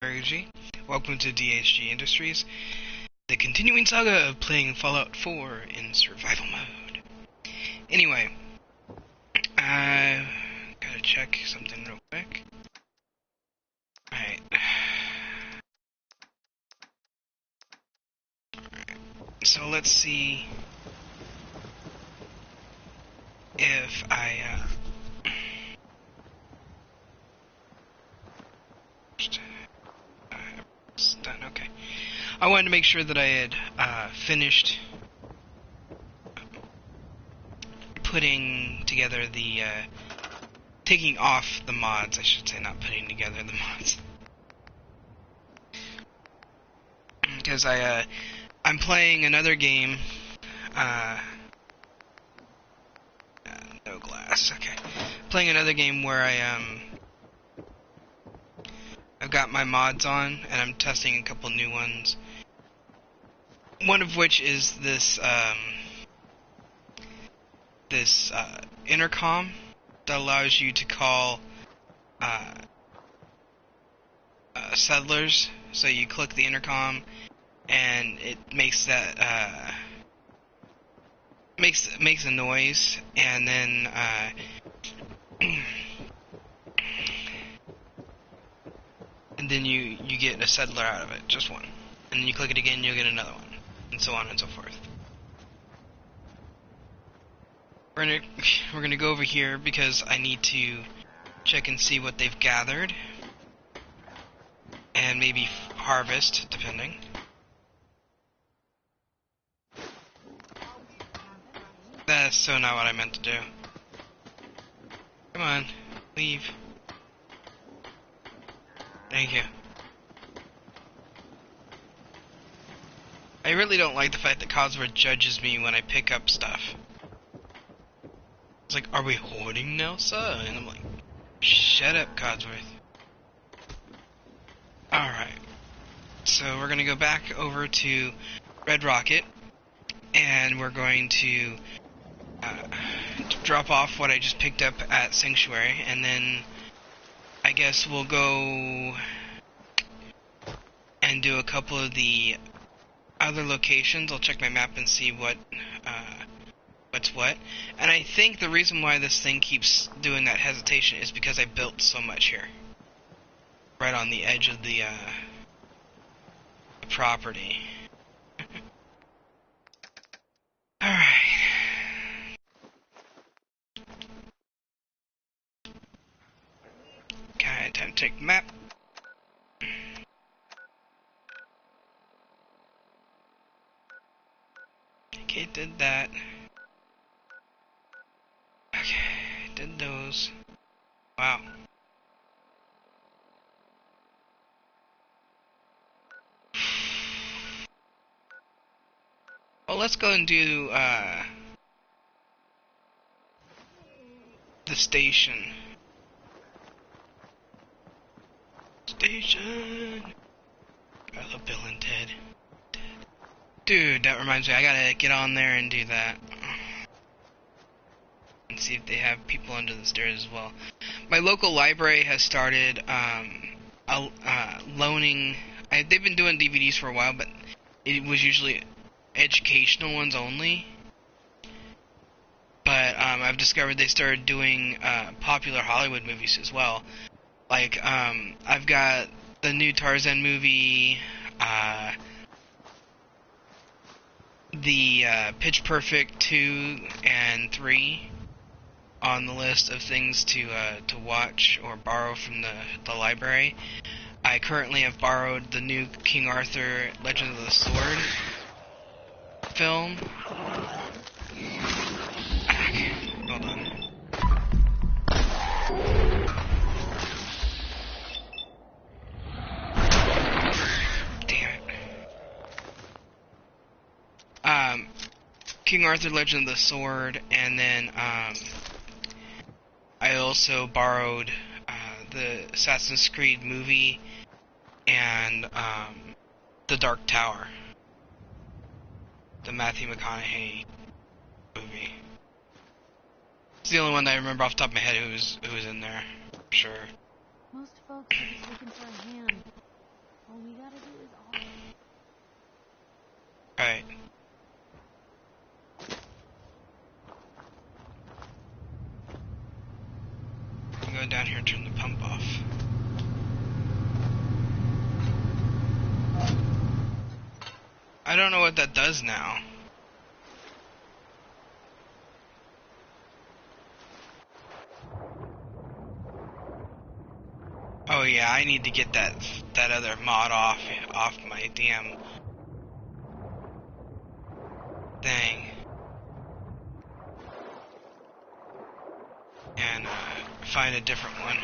DHG. Welcome to DHG Industries, the continuing saga of playing Fallout 4 in survival mode. Anyway, I gotta check something real quick. Alright. So let's see if it's done. Okay. I wanted to make sure that I had finished putting together the taking off the mods, I should say, not putting together the mods. Because I'm playing another game. No glass. Okay. Playing another game where I've got my mods on and I'm testing a couple new ones. One of which is this intercom that allows you to call settlers. So you click the intercom and it makes that makes a noise, and then you get a settler out of it, just one, and then you click it again, you'll get another one, and so on and so forth. We're gonna go over here because I need to check and see what they've gathered, and maybe harvest, depending. That's so not what I meant to do. Come on, leave. Thank you. I really don't like the fact that Codsworth judges me when I pick up stuff. It's like, are we hoarding now, sir? And I'm like, shut up, Codsworth. Alright. So we're going to go back over to Red Rocket, and we're going to drop off what I just picked up at Sanctuary, and then I guess we'll go and do a couple of the other locations. I'll check my map and see what's what. And I think the reason why this thing keeps doing that hesitation is because I built so much here. Right on the edge of the property. Alright. Okay, time to take the map. Okay, did that. Okay, did those. Wow. Well, let's go and do the station. Station. I love Bill and Ted. Dude, that reminds me, I gotta get on there and do that. And see if they have people under the stairs as well. My local library has started loaning. They've been doing DVDs for a while, but it was usually educational ones only. But I've discovered they started doing popular Hollywood movies as well. Like, I've got the new Tarzan movie, the Pitch Perfect 2 and 3 on the list of things to watch or borrow from the library. I currently have borrowed the new King Arthur Legend of the Sword film. Hold on. King Arthur Legend of the Sword, and then I also borrowed the Assassin's Creed movie and The Dark Tower, the Matthew McConaughey movie. It's the only one that I remember off the top of my head who was in there, for sure. Most folks are just looking for a hand. pump off. I don't know what that does now. Oh yeah, I need to get that other mod off my damn thing. And find a different one.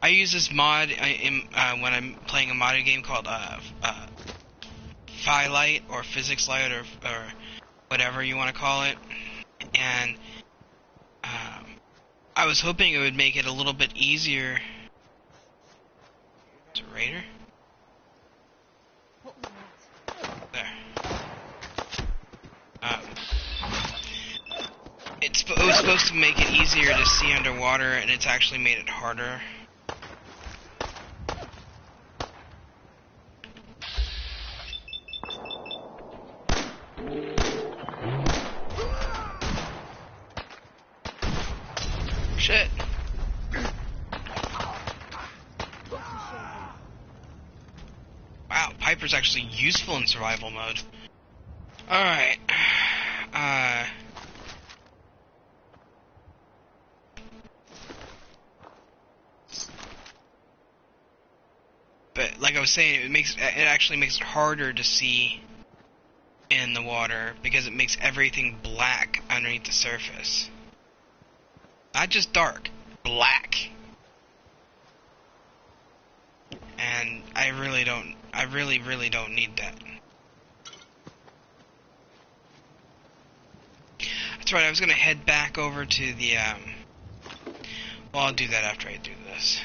I use this mod when I'm playing a modded game called Phi-Light or Physics Light or whatever you want to call it, and I was hoping it would make it a little bit easier. It's a raider? There. It was supposed to make it easier to see underwater, and it's actually made it harder. Shit. Wow, Piper's actually useful in survival mode. Alright. But like I was saying, it actually makes it harder to see in the water because it makes everything black underneath the surface. Not just dark, black. And I really don't need that. That's right, I was gonna head back over to the, well, I'll do that after I do this.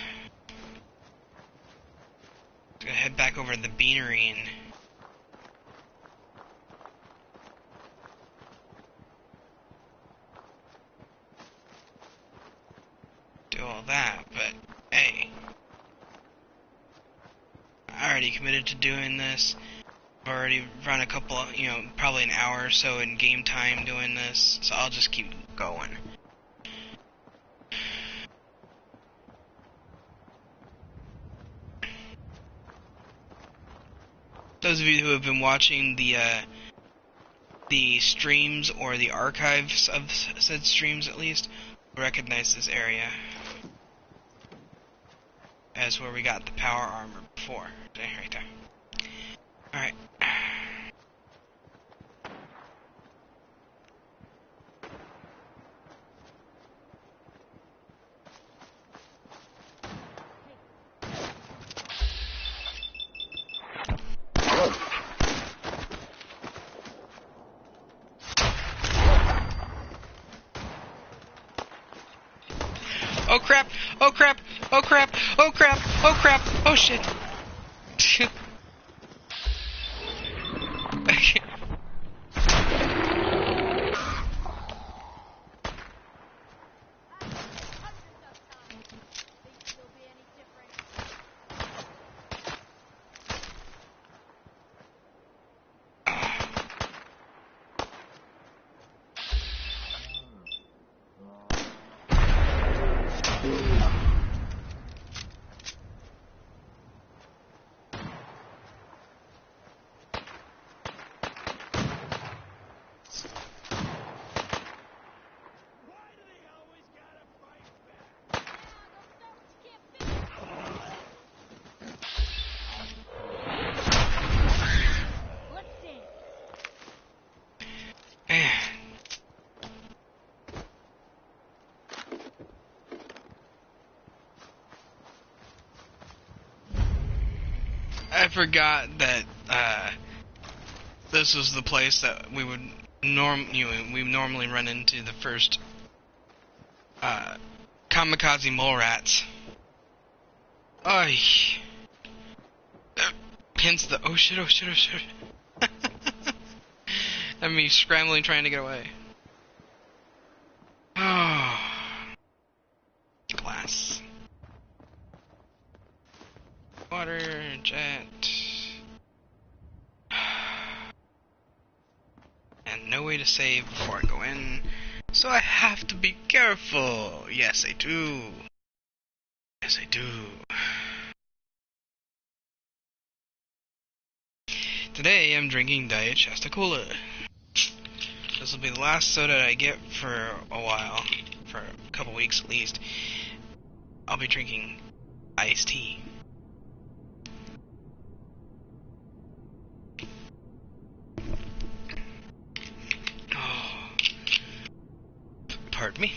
I'm gonna head back over to the beanery and do all that, but hey. I already committed to doing this. I've already run a couple, probably an hour or so in game time doing this, so I'll just keep going. Those of you who have been watching the streams or the archives of said streams at least will recognize this area as where we got the power armor before. Right there. Alright. Oh crap! Oh crap! Oh crap! Oh crap! Oh crap! Oh shit! I forgot that this was the place that we would we normally run into the first kamikaze mole rats. Ay. Hence the oh shit, oh shit, oh shit. And me scrambling trying to get away. Oh. Glass. Water, jet. And no way to save before I go in. So I have to be careful. Yes, I do. Yes, I do. Today I'm drinking Diet Shasta Cola. This will be the last soda I get for a while, for a couple weeks at least. I'll be drinking iced tea. Oh, pardon me.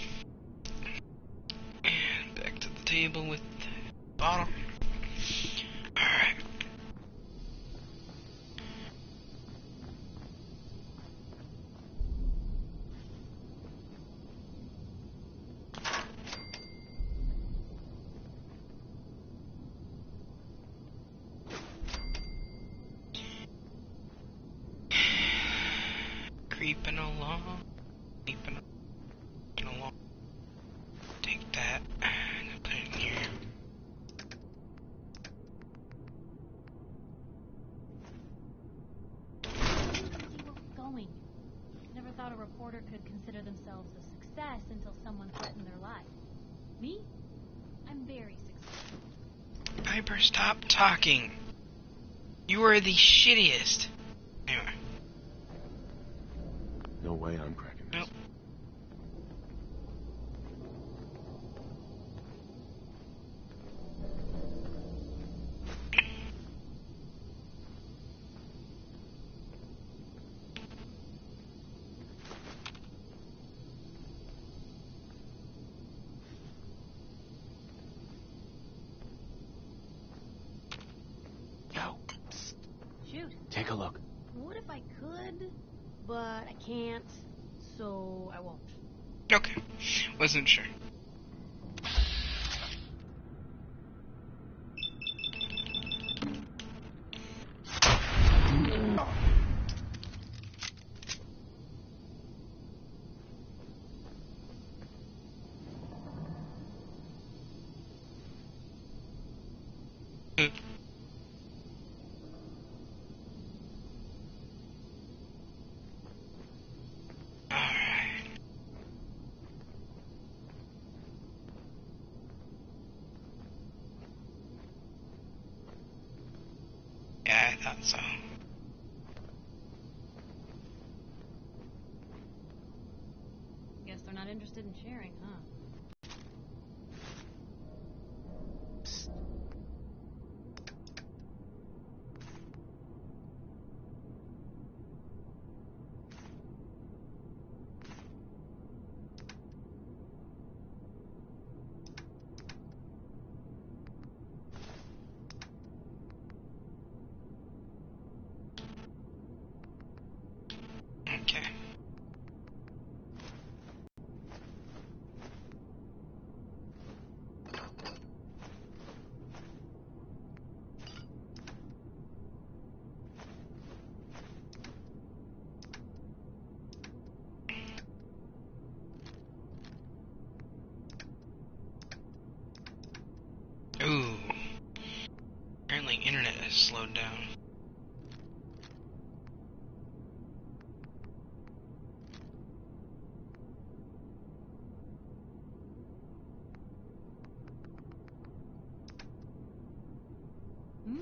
And back to the table with the bottle. Alright. Creeping along. Creeping along. Take that and put it in here. Going. Never thought a reporter could consider themselves a success until someone threatened their life. Me? I'm very successful. Piper, stop talking. You are the shittiest. Anyway. No way I'm cracking this. Nope. Yo, Shoot. take a look. What if I could? But I can't, so I won't. Okay. Wasn't sure. Alright. Yeah, I thought so. Guess they're not interested in sharing, huh? Okay. Ooh. Apparently internet has slowed down. Hmm?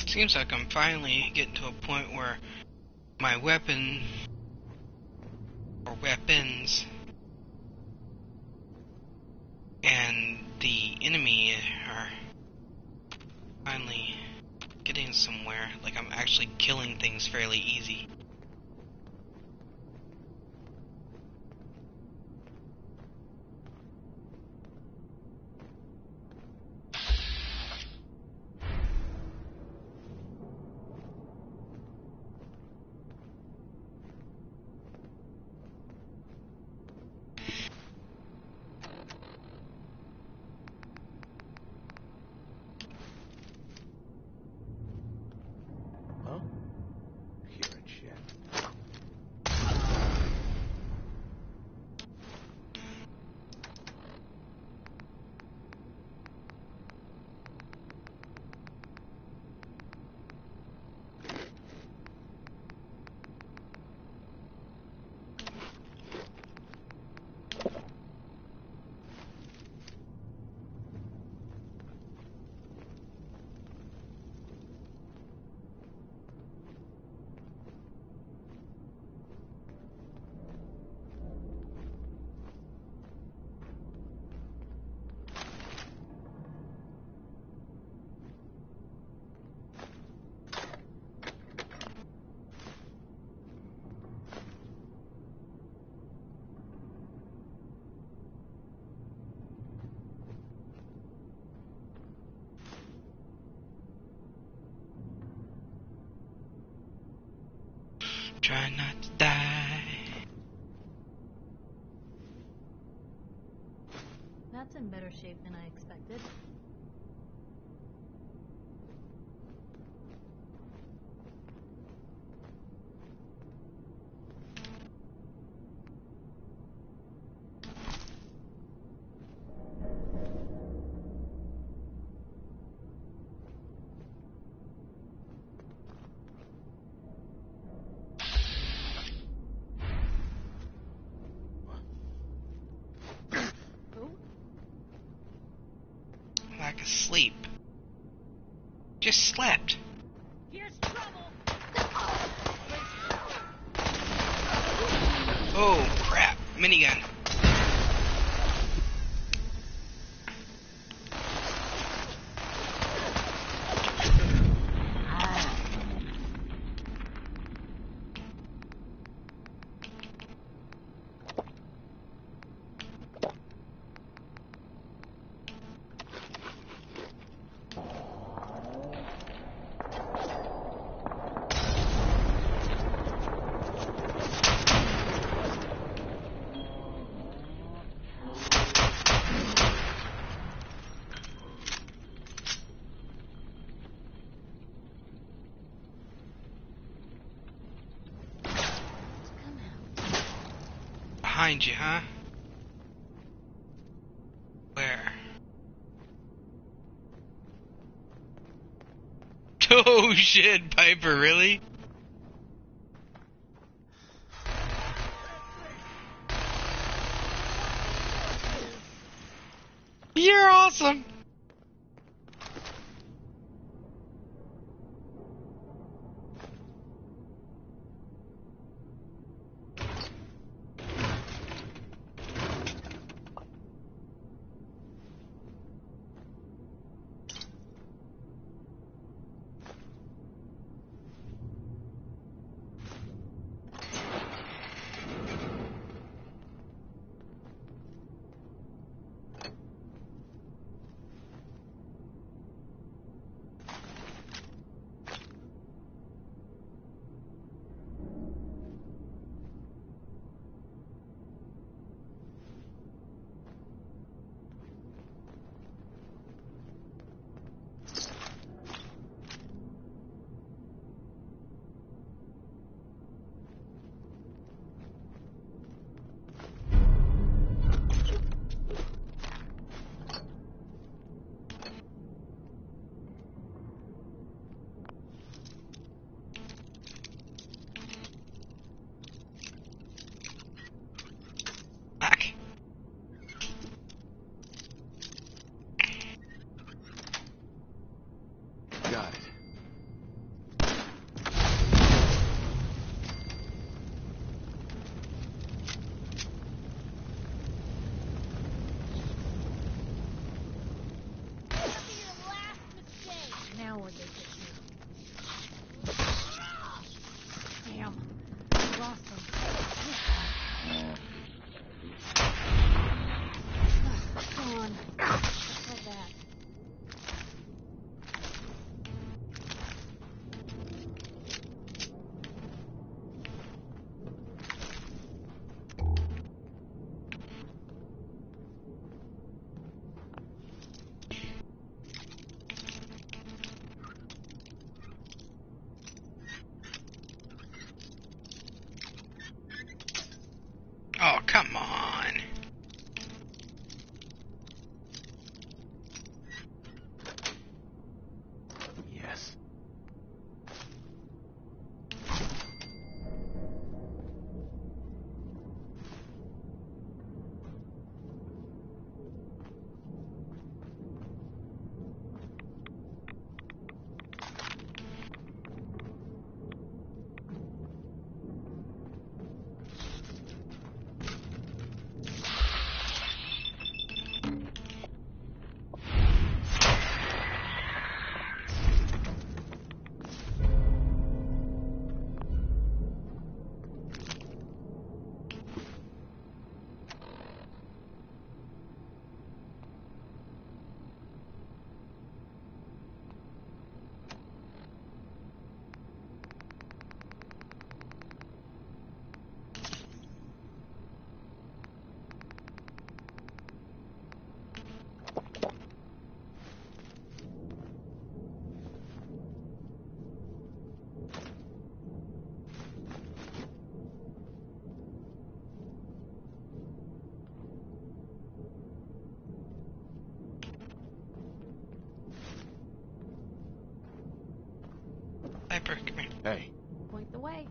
Seems like I'm finally getting to a point where my weapon or weapons and the enemy are finally getting somewhere. Like I'm actually killing things fairly easy. Huh? Here in Shasta. Try not to die. That's in better shape than I expected. Lack of sleep. Just slept. Here's trouble! Oh crap! Minigun. Behind you, huh? Where? Oh shit, Piper, really? You're awesome! Piper, come here. Hey, Point the way.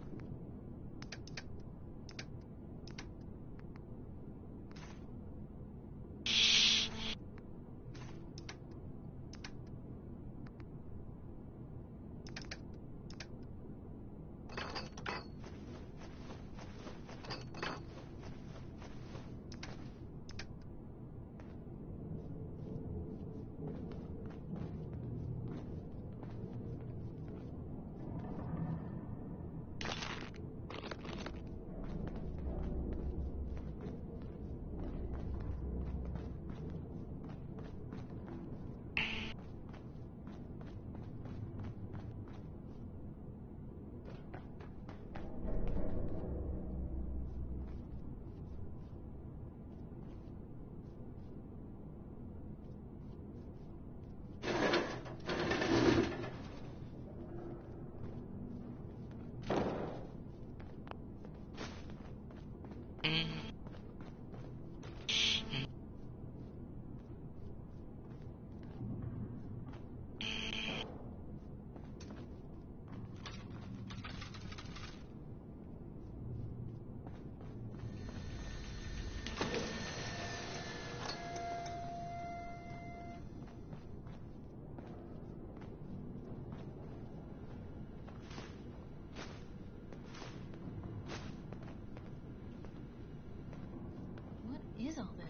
What is all this?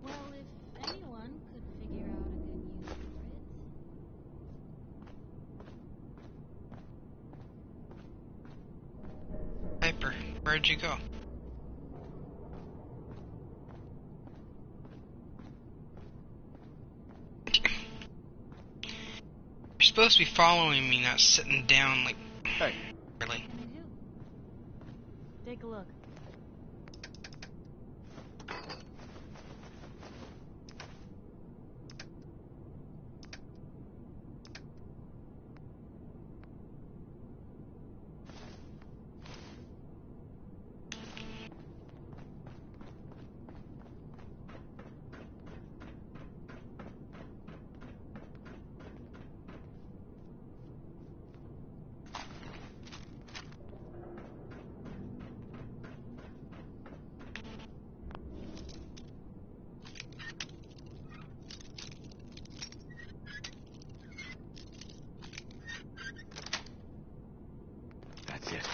Well, if anyone could figure out a good use for it. Piper, where'd you go? You're supposed to be following me, not sitting down like... hey, Really? Can I do? Take a look. that's it.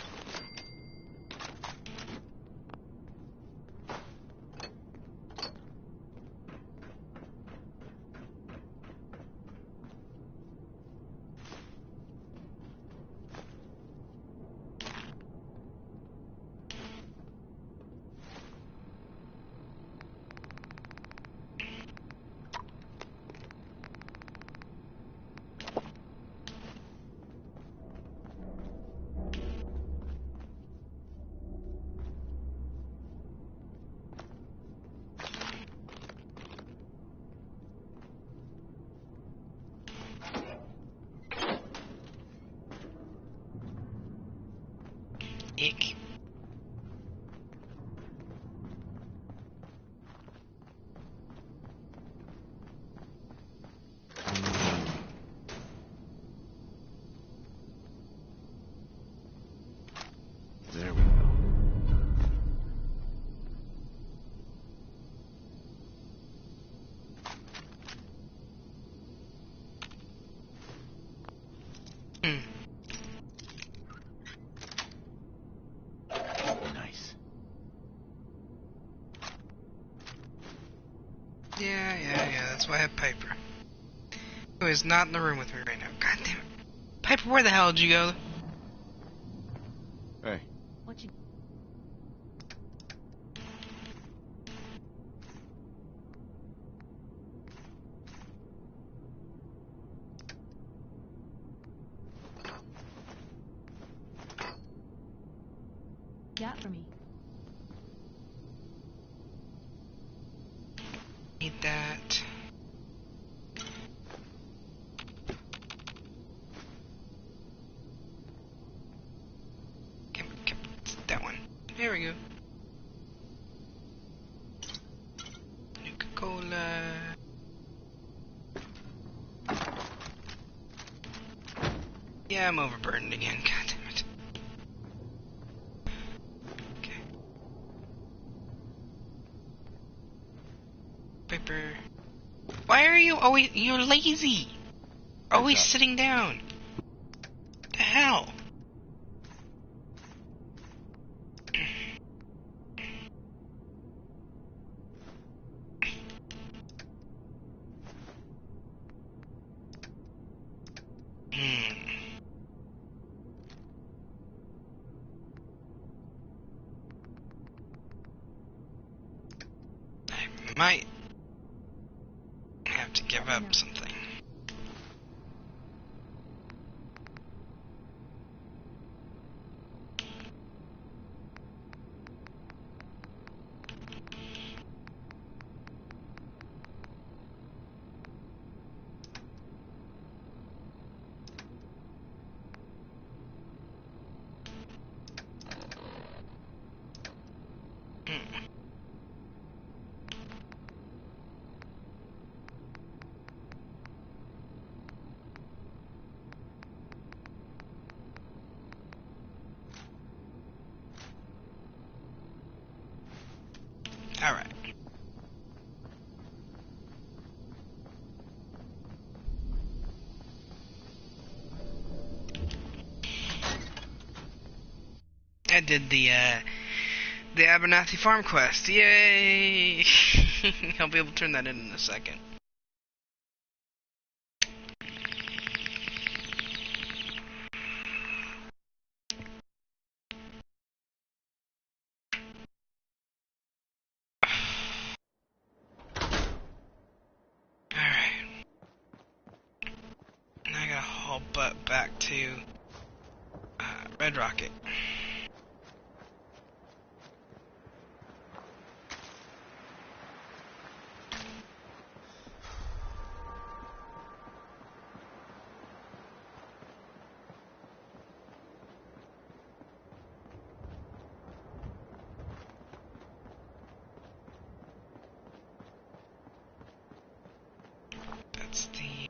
Ick. There we go. Nice. Yeah, that's why I have Piper. Who is not in the room with me right now. God damn it. Piper, where the hell did you go? Hey, What you... got for me? Need that. That one. There we go. Yeah, I'm overburdened again. God damn it. Okay. Paper. Why are you always... You're lazy. Always up. sitting down. The hell? I might have to give up something. Alright. I did the Abernathy Farm quest. Yay! I'll be able to turn that in a second. Alright. Now I gotta haul butt back to Red Rocket. That's the,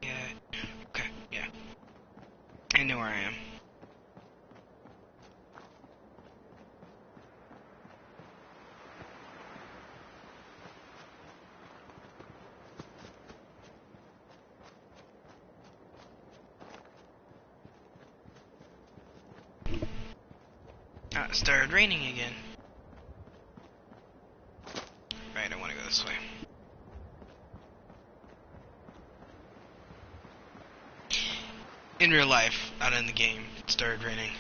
okay, yeah. I know where I am. It started raining again. Right, I want to go this way. In real life, not in the game, it started raining.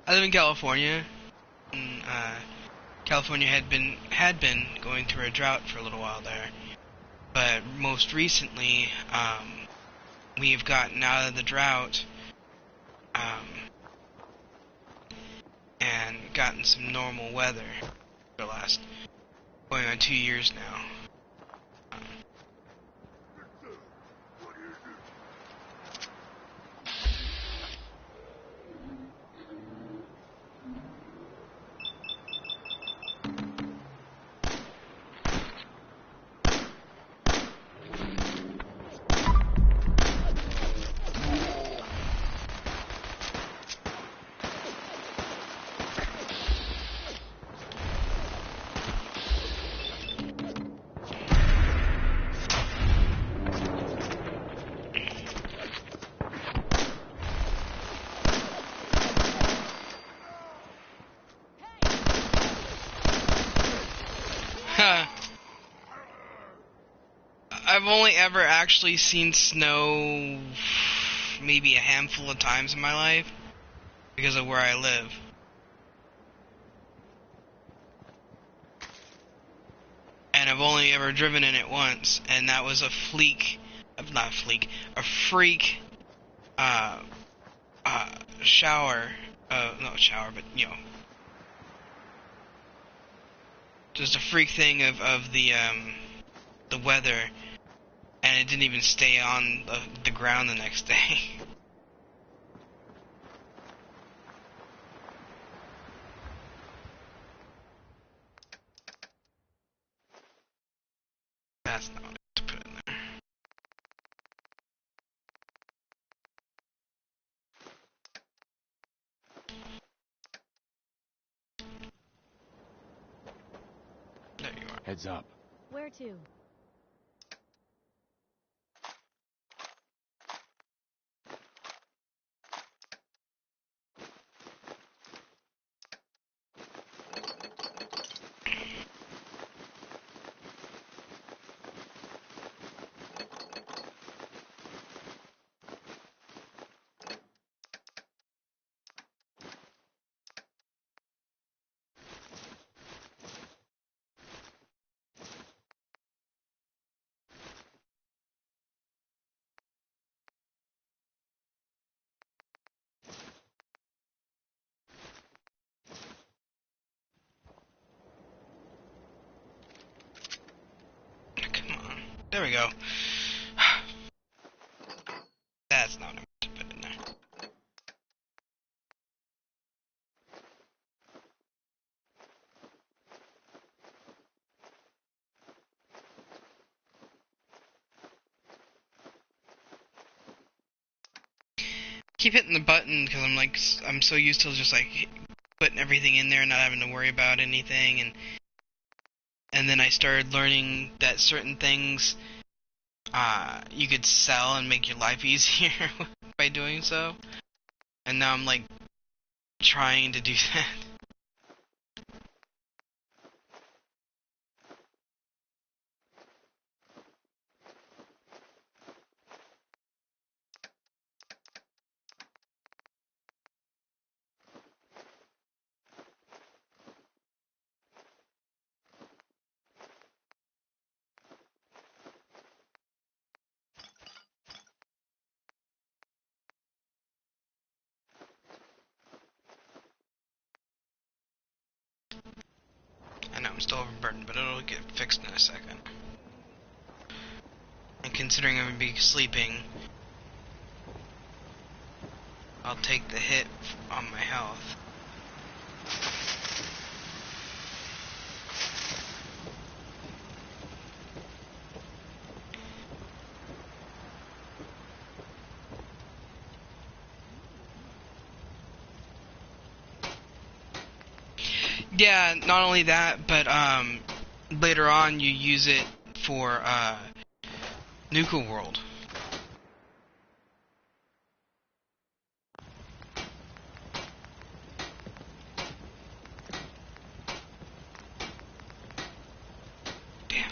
I live in California, and California had been going through a drought for a little while there, but most recently, we've gotten out of the drought, and gotten some normal weather for the last going on 2 years now. I've only ever actually seen snow maybe a handful of times in my life because of where I live. And I've only ever driven in it once, and that was a freak, shower, not shower, but, you know, just a freak thing of the weather, and it didn't even stay on the ground the next day. That's not what to put in there. Heads up. Where to? Come on. There we go. That's not what I meant to put in there. Keep hitting the button because I'm so used to just like putting everything in there and not having to worry about anything, and then I started learning that certain things you could sell and make your life easier by doing so, and now I'm like trying to do that. I know I'm still overburdened, but it'll get fixed in a second. And considering I'm gonna be sleeping, I'll take the hit on my health. Yeah, not only that, but later on you use it for Nuka World. Damn.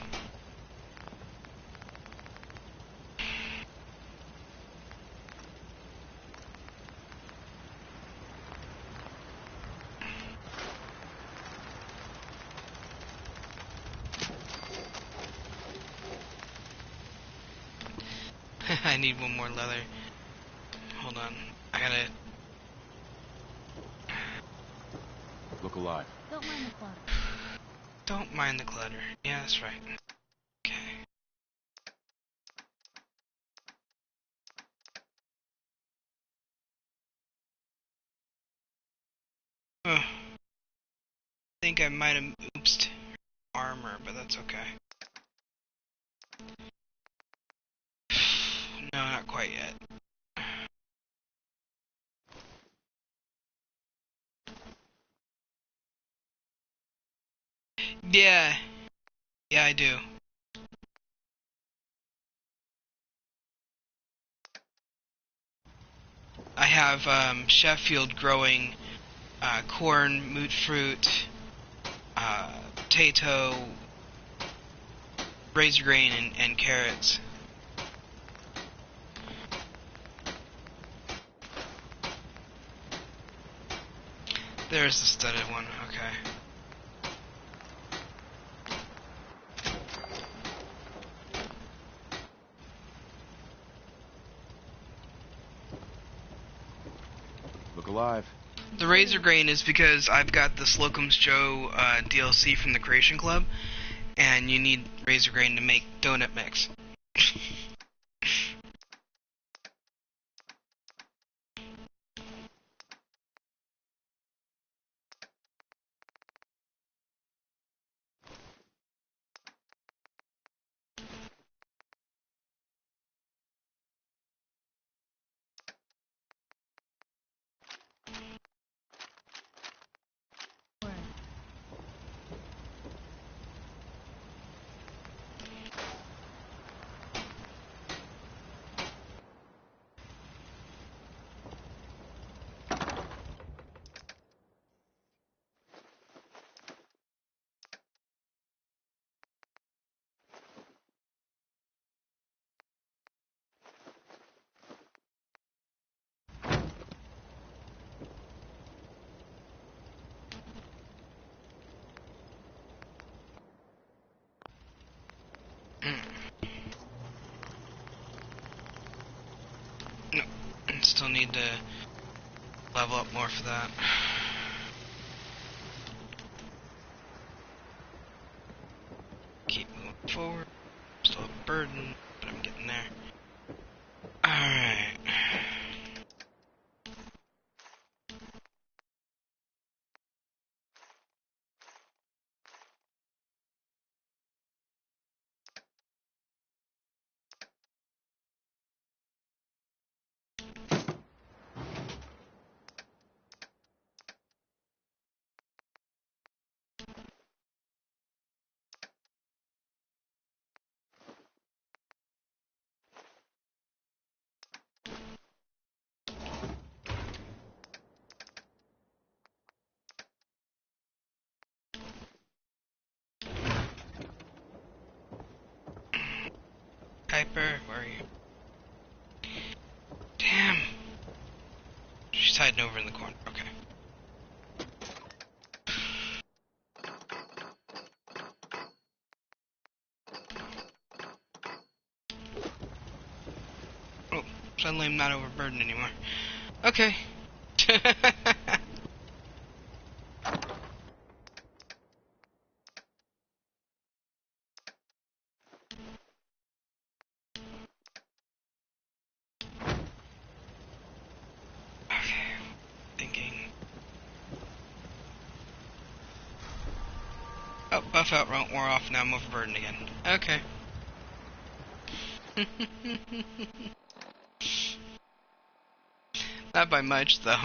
I need one more leather. Hold on. I gotta... Look alive. Don't mind the clutter. Don't mind the clutter. Yeah, that's right. Okay. I think I might have oopsed armor, but that's okay. No, not quite yet. Yeah. Yeah, I do. I have Sheffield growing corn, moot fruit, potato, razor grain, and carrots. There's the studded one, okay. Look alive. The razor grain is because I've got the Slocum's Joe DLC from the Creation Club, and you need razor grain to make donut mix. still need to level up more for that. Keep moving forward. Still a burden, but I'm getting there. Alright. Piper, where are you? Damn! She's hiding over in the corner. Okay. Oh, suddenly I'm not overburdened anymore. Okay. Okay. Thinking. Oh, buff out wore off, now I'm overburdened again. Okay. Not by much, though.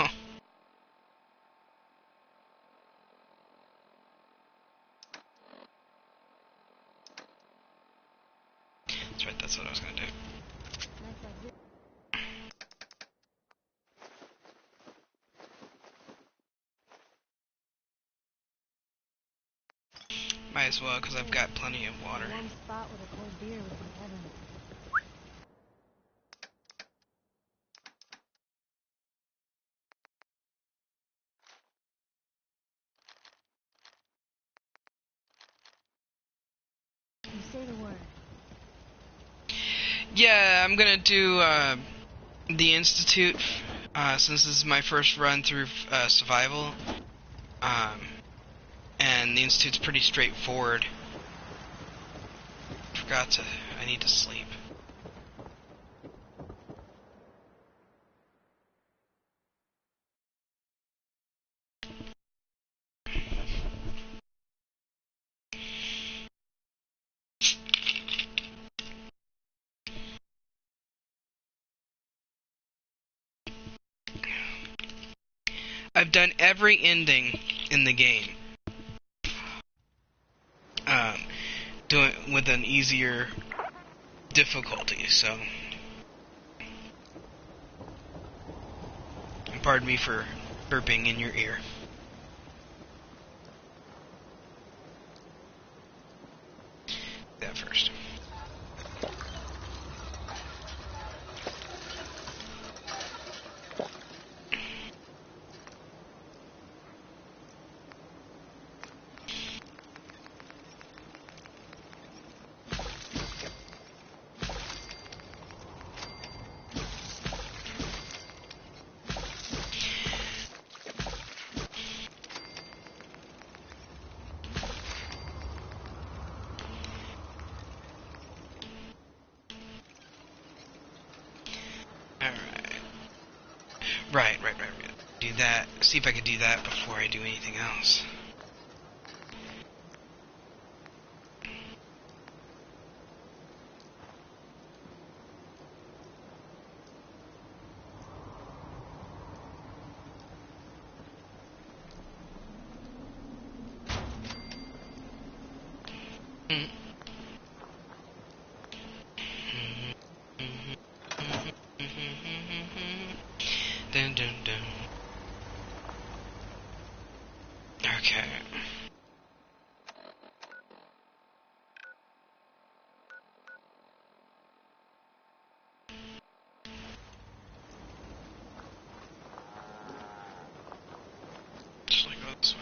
That's right, that's what I was gonna do. Might as well, because I've got plenty of water. One spot with a cold beer would be heaven. You say the word. Yeah, I'm gonna do the Institute, since this is my first run through survival. And the Institute's pretty straightforward. I need to sleep. I've done every ending in the game. Doing with an easier difficulty, so. And pardon me for burping in your ear. That first. Right. Do that. See if I can do that before I do anything else. Dun dun dun. Okay. Just like go this way.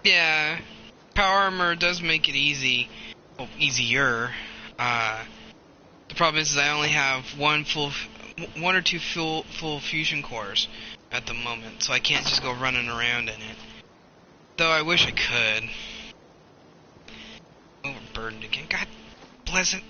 Yeah, power armor does make it easy. Well, easier. The problem is I only have one or two full fusion cores at the moment, so I can't just go running around in it. Though I wish I could. Overburdened again. God bless it.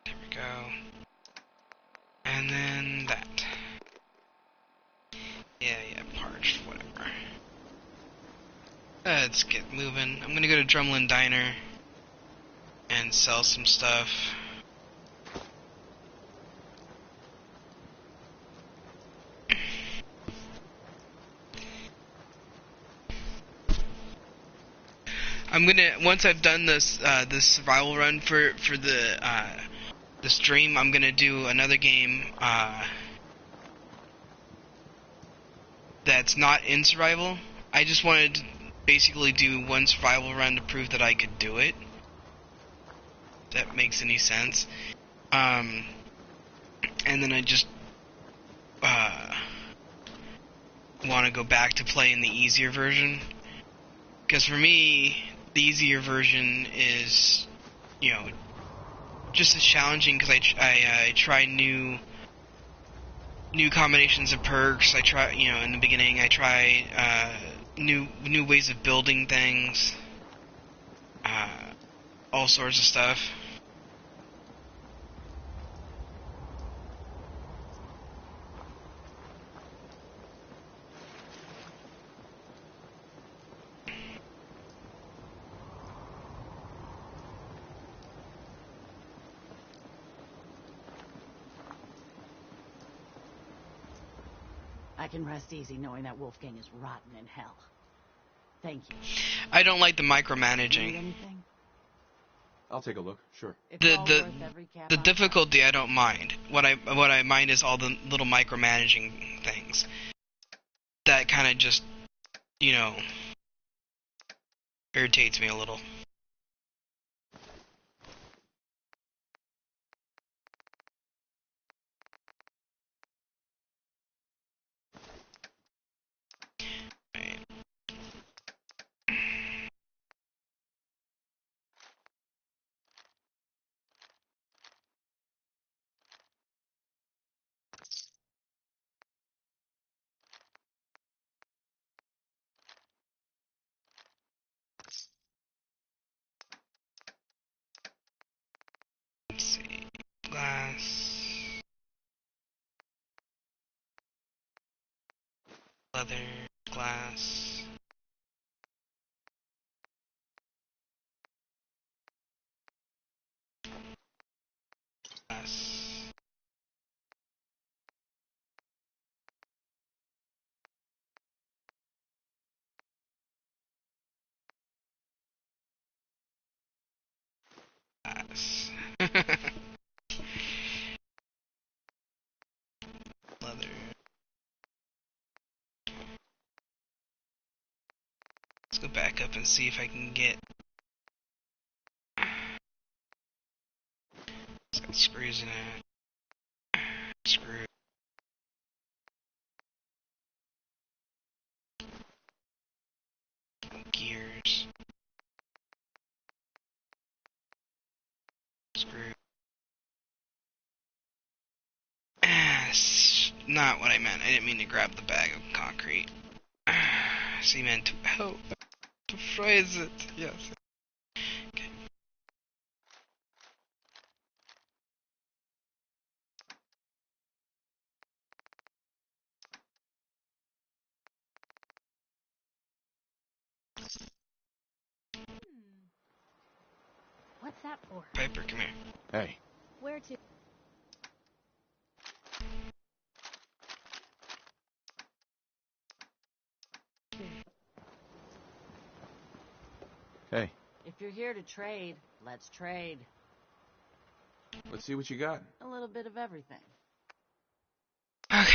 There we go. And then that. Yeah, parched, whatever. Let's get moving. I'm gonna go to Drumlin Diner and sell some stuff. I'm gonna, once I've done this this survival run for the stream, I'm gonna do another game that's not in survival. I just wanted to basically do one survival run to prove that I could do it. If that makes any sense. And then I just want to go back to playing the easier version. Because for me, the easier version is, you know, just as challenging because I try new combinations of perks. I try, you know, in the beginning I try new ways of building things, all sorts of stuff. I can rest easy knowing that Wolfgang is rotten in hell. Thank you. I don't like the Need micromanaging. anything? I'll take a look, sure. It's all worth every cap The on difficulty I don't mind. What I mind is all the little micromanaging things. That kind of just, you know, irritates me a little. Right. Let's see. Glass. Leather. Glass. Glass. Glass. Leather. Let's go back up and see if I can get. It's got screws in it. Screw. Gears. Screw. Not what I meant. I didn't mean to grab the bag of concrete. Cement. Oh, to phrase it. Yes. Okay. What's that for? Piper, come here. Hey, Where to? hey, If you're here to trade, let's trade. let's see what you got. A little bit of everything. Okay.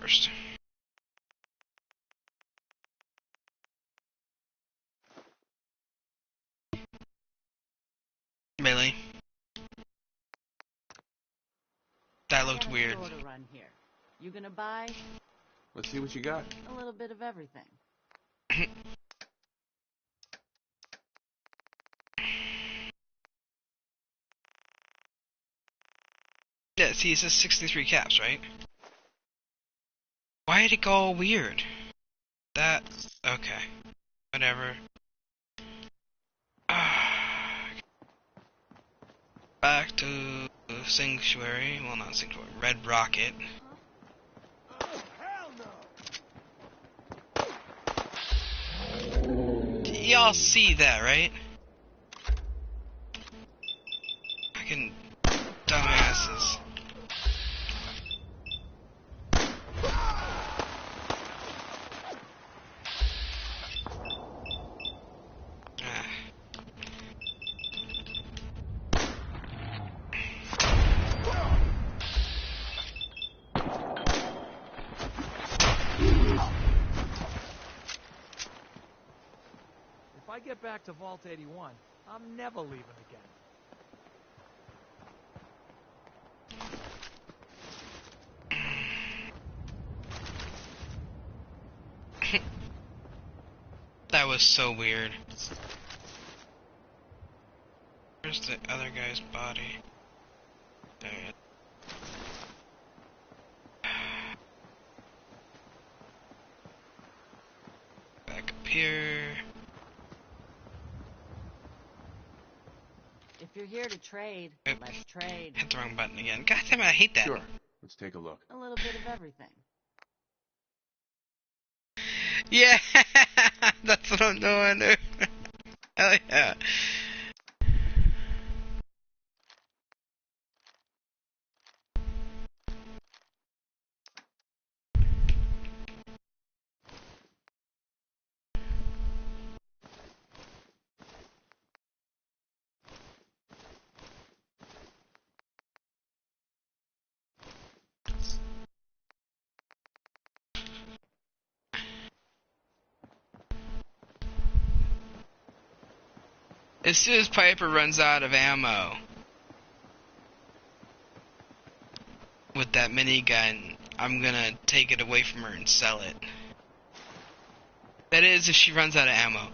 first. Really? That looked I got a weird. store to run here. You gonna buy Let's see what you got. a little bit of everything? Yeah, see, it says 63 caps, right? Why did it go all weird? That... okay. Whatever. Back to Sanctuary. Well, not Sanctuary. Red Rocket. Y'all see that, right? Fucking dumbasses. Ah. If I get back to Vault 81, I'm never leaving again. That was so weird. Where's the other guy's body? There it is. Back up here. If you're here to trade, Yep. let's trade. Hit the wrong button again. God damn it, I hate that. Sure. Let's take a look. A little bit of everything. Yeah, that's what I'm doing. Hell yeah. As soon as Piper runs out of ammo with that minigun, I'm gonna take it away from her and sell it. That is, if she runs out of ammo.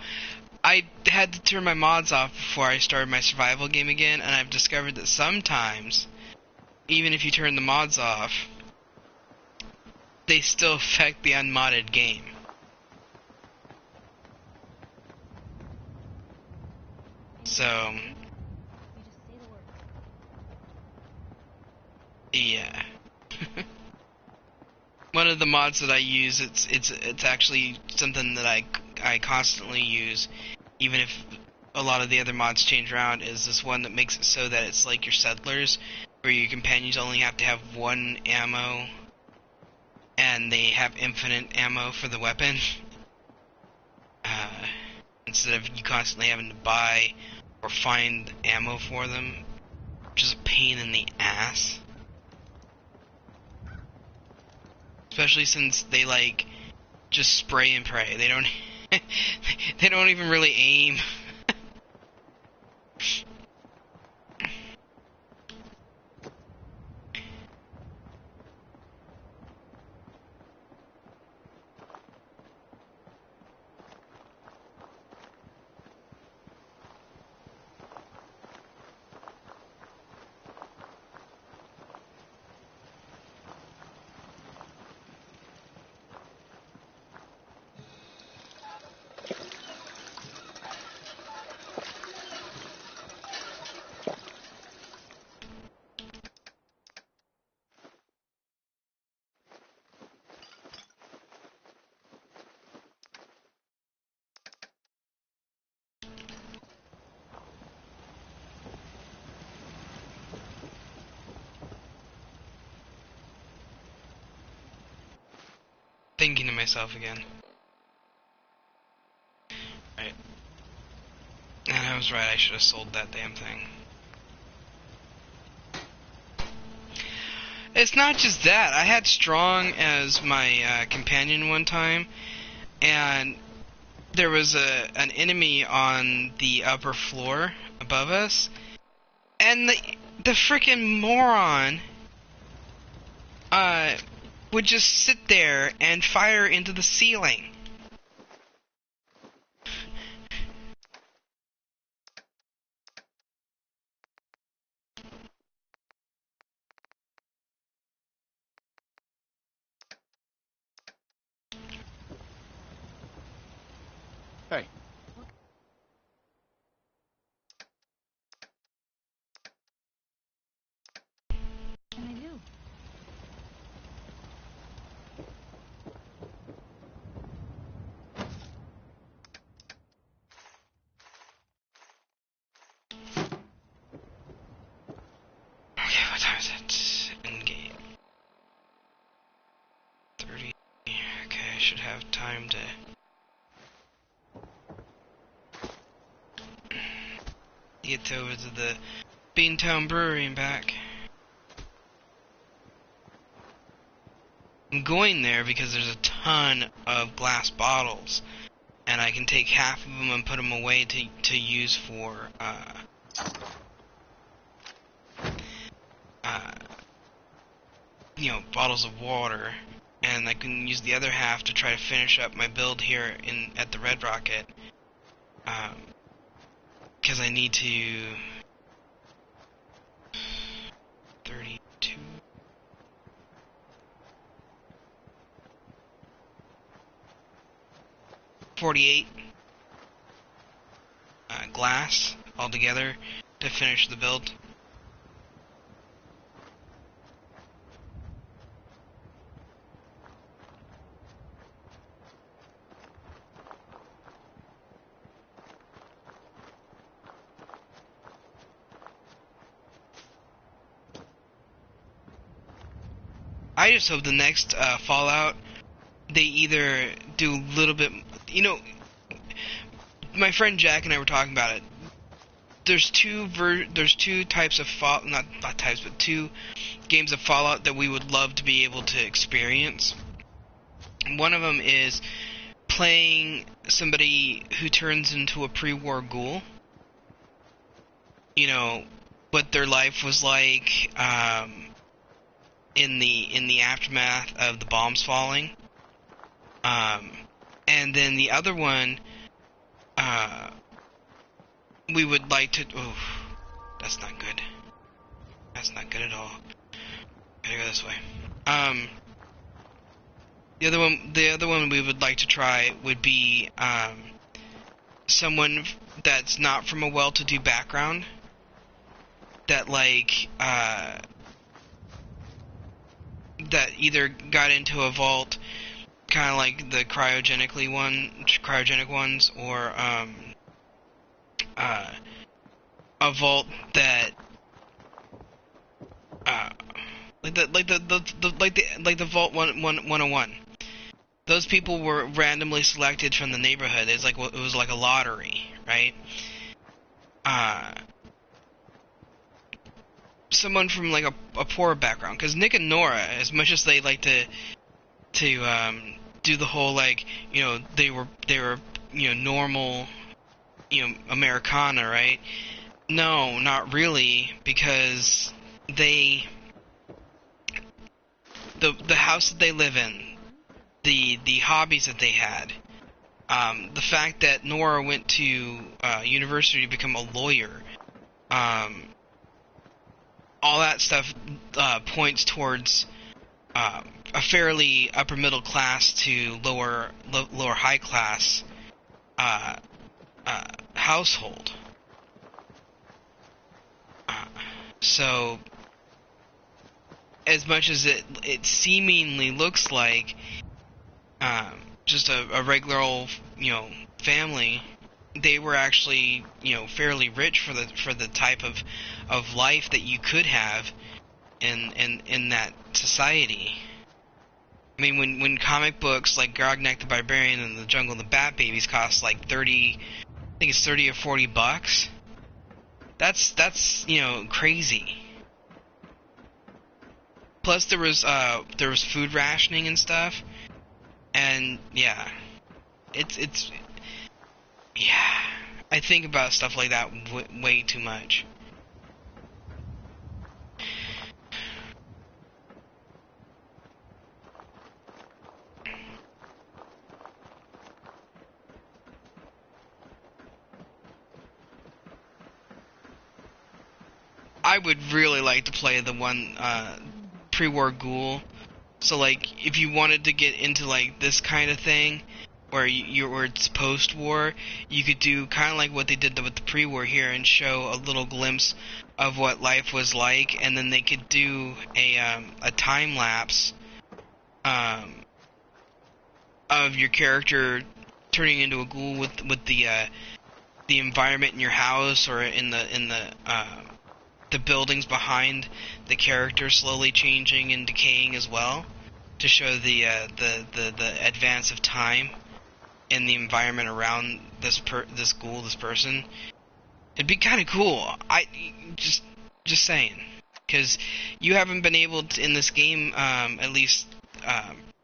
I had to turn my mods off before I started my survival game again, and I've discovered that sometimes, even if you turn the mods off, they still affect the unmodded game. So, You just say the word. yeah. One of the mods that I use, it's actually something that I constantly use, even if a lot of the other mods change around, is this one that makes it so that it's like your settlers, where your companions only have to have one ammo, and they have infinite ammo for the weapon, instead of you constantly having to buy or find ammo for them, which is a pain in the ass. Especially since they like just spray and pray. They don't they don't even really aim. Thinking to myself again. Right. And I was right, I should have sold that damn thing. It's not just that. I had Strong as my companion one time, and there was an enemy on the upper floor above us, and the freaking moron would just sit there and fire into the ceiling. Hey, What can I do? Okay, what time is it? In-game. 30. Okay, I should have time to... get over to the Beantown Brewery and back. I'm going there because there's a ton of glass bottles, and I can take half of them and put them away to use for bottles of water, and I can use the other half to try to finish up my build here at the Red Rocket. Because I need to 32 48 glass altogether to finish the build. I just hope the next Fallout, they either do a little bit, my friend Jack and I were talking about it. There's two types of not types, but two games of Fallout that we would love to be able to experience. One of them is playing somebody who turns into a pre-war ghoul. What their life was like, in the aftermath of the bombs falling, and then the other one, we would like to. Oh, that's not good. That's not good at all. Gotta go this way. The other one we would like to try would be someone that's not from a well-to-do background, that that either got into a vault, kind of like the cryogenic ones, or a vault that like the Vault 101. Those people were randomly selected from the neighborhood. It was like a lottery, right? Someone from like a poor background, because Nick and Nora, as much as they like to do the whole they were normal Americana, right? No, not really, because the house that they live in, the hobbies that they had, the fact that Nora went to university to become a lawyer, all that stuff points towards a fairly upper middle class to lower high class household. So, as much as it seemingly looks like just a regular old family, they were actually fairly rich for the type of life that you could have in that society. I mean, when comic books like Grognak the Barbarian and the Jungle of the Bat Babies cost like 30, I think it's 30 or 40 bucks. That's crazy. Plus there was food rationing and stuff, and yeah, it's yeah. I think about stuff like that way too much. I would really like to play the one pre-war Ghoul. So like, if you wanted to get into like this kind of thing, where where it's post-war, you could do kind of like what they did with the pre-war here, and show a little glimpse of what life was like, and then they could do a time lapse of your character turning into a ghoul with the environment in your house or in the buildings behind the character slowly changing and decaying as well, to show the advance of time in the environment around this ghoul, this person. It'd be kind of cool. Just saying, because you haven't been able to in this game, at least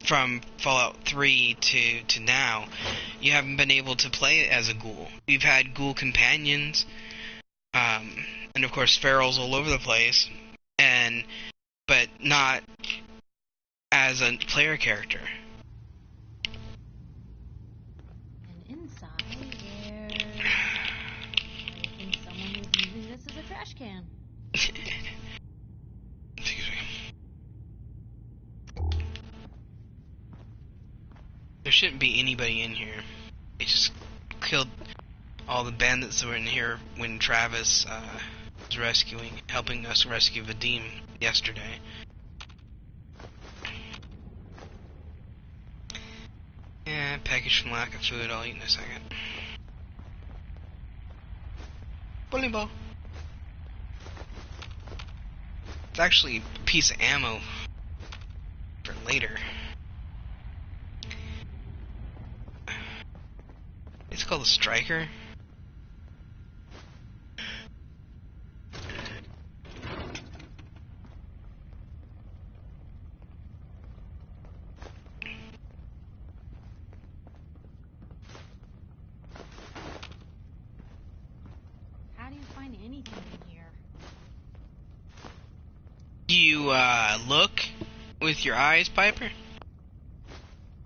from Fallout 3 to now, you haven't been able to play as a ghoul. You've had ghoul companions, and of course ferals all over the place, but not as a player character. And inside there, I think someone was using this as a trash can. Excuse me. There shouldn't be anybody in here. They just killed all the bandits that were in here when Travis was helping us rescue Vadim yesterday. Yeah, package from lack of food. I'll eat in a second. Bowling ball. It's actually a piece of ammo for later. It's called a striker. How do you find anything in here? You look with your eyes, Piper?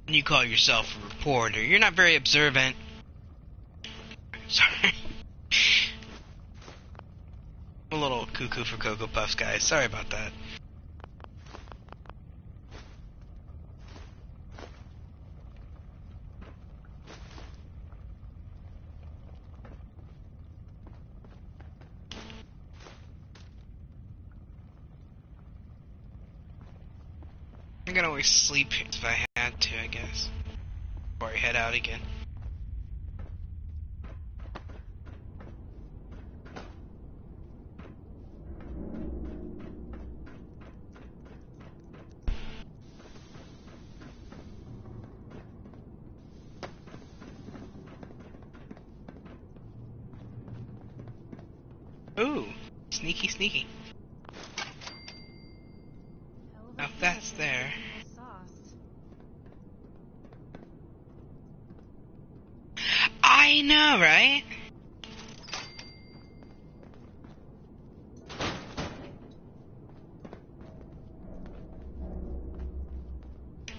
You call yourself a reporter. You're not very observant. Sorry. I'm a little cuckoo for Cocoa Puffs, guys. Sorry about that. I could always sleep if I had to, I guess. Before I head out again. Ooh, sneaky, sneaky. Now if that's there. I know, right?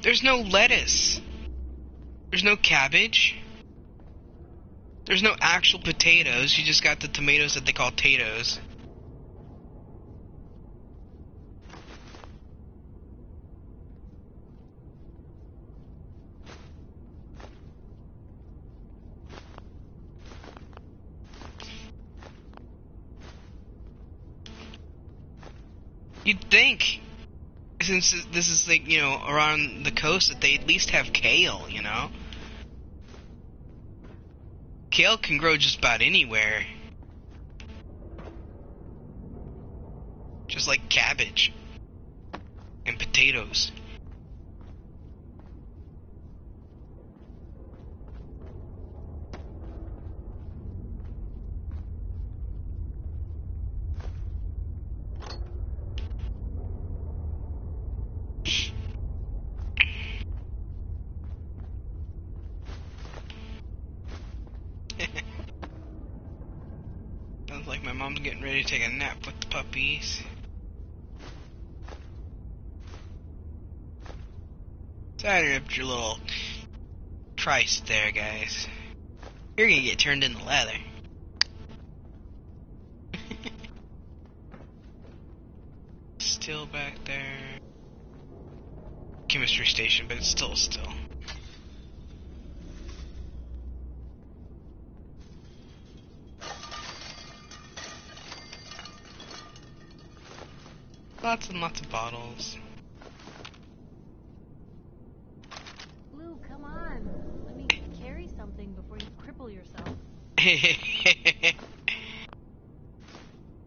There's no lettuce. There's no cabbage. There's no actual potatoes. You just got the tomatoes that they call tatoes. You'd think, since this is like, you know, around the coast, that they at least have kale, you know? Kale can grow just about anywhere. Just like cabbage. And potatoes. mom's getting ready to take a nap with the puppies. So I interrupt your little tryst there, guys. You're gonna get turned into leather. Still back there. Chemistry station, but it's still. Lots and lots of bottles. Blue, come on. Let me carry something before you cripple yourself.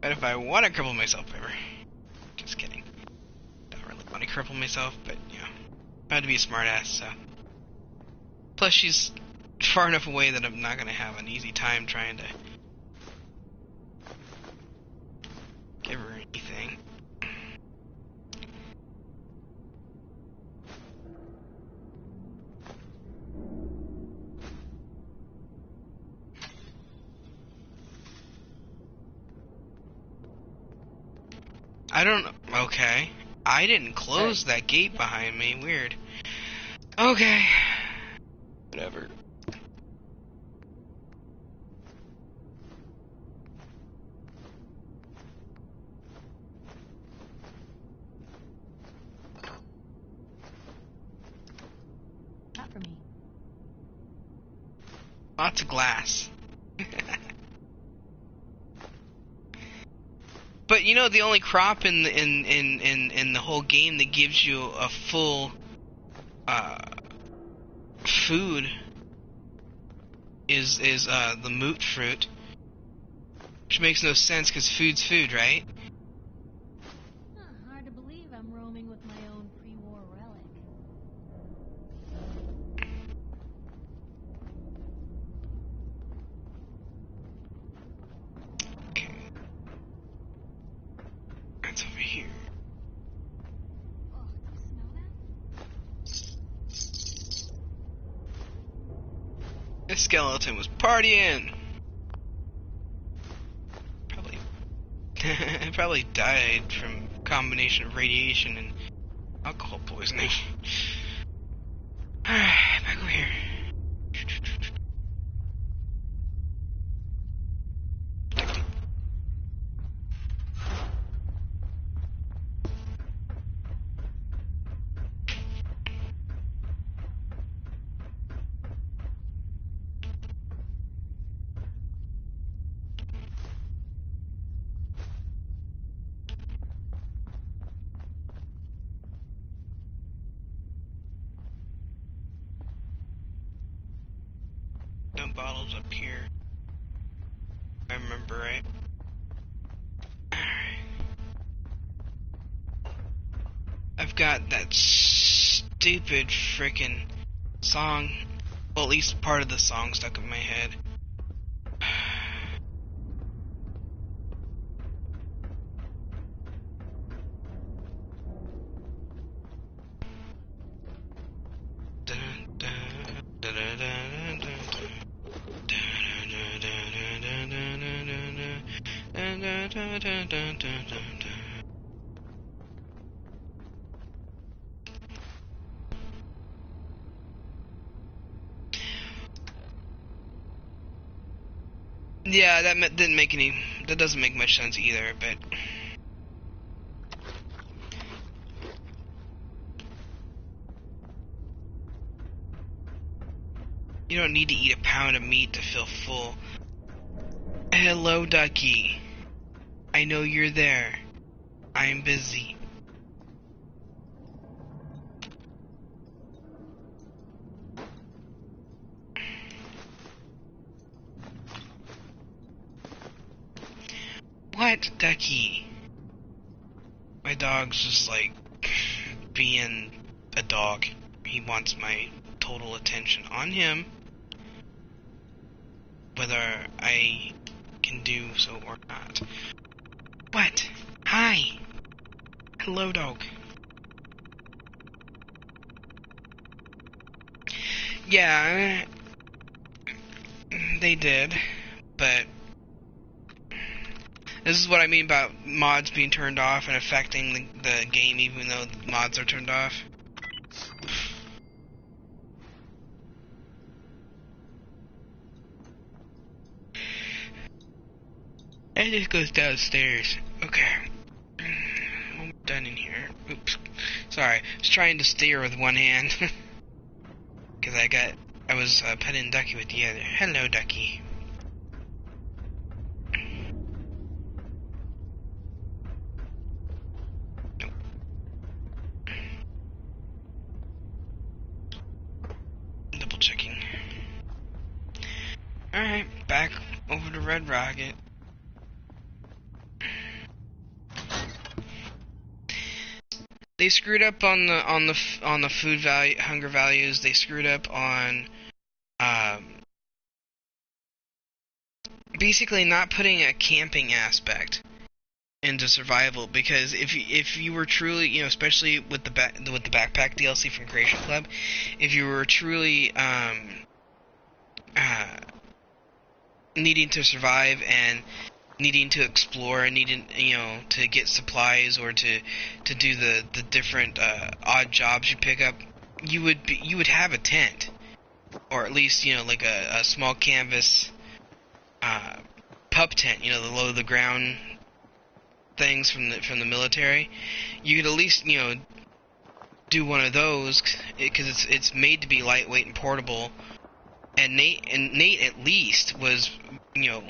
But if I want to cripple myself ever. Just kidding. Don't really want to cripple myself, but you know. I had to be a smartass, so. Plus she's far enough away that I'm not gonna have an easy time trying to give her anything. I don't. Okay. I didn't close that gate behind me. Weird. Okay. Whatever. Not for me. Lots of glass. But you know, the only crop in the whole game that gives you a full food is the moot fruit, which makes no sense because food's food, right? Hard to believe I'm roaming with my own pre-war relic. Okay. That's over here. Oh, do you smell that? This skeleton was partying. Probably died from a combination of radiation and alcohol poisoning. Alright, back over here. No bottles up here. If I remember right. Alright. I've got that stupid frickin' song, well, at least part of the song stuck in my head. Yeah, that didn't make any. That doesn't make much sense either, but. You don't need to eat a pound of meat to feel full. Hello, Ducky. I know you're there. I'm busy. What, Ducky? My dog's just like being a dog. He wants my total attention on him, whether I can do so or not. What? Hi. Hello, dog. Yeah, they did, but This is what I mean about mods being turned off and affecting the game even though the mods are turned off. It just goes downstairs. Okay. I'm done in here. Oops. Sorry. I was trying to steer with one hand. Because I was petting Ducky with the other. Hello, Ducky. Nope. Double checking. Alright, back over to Red Rocket. They screwed up on the food value, hunger values. They screwed up on basically not putting a camping aspect into survival. Because if you were truly, you know, especially with the backpack DLC from Creation Club, if you were truly needing to survive and needing to explore and needing, you know, to get supplies or to do the different odd jobs you pick up, you would have a tent, or at least, you know, like a small canvas pup tent, you know, the low the ground things from the military. You could at least, you know, do one of those because it's made to be lightweight and portable. And Nate at least was, you know,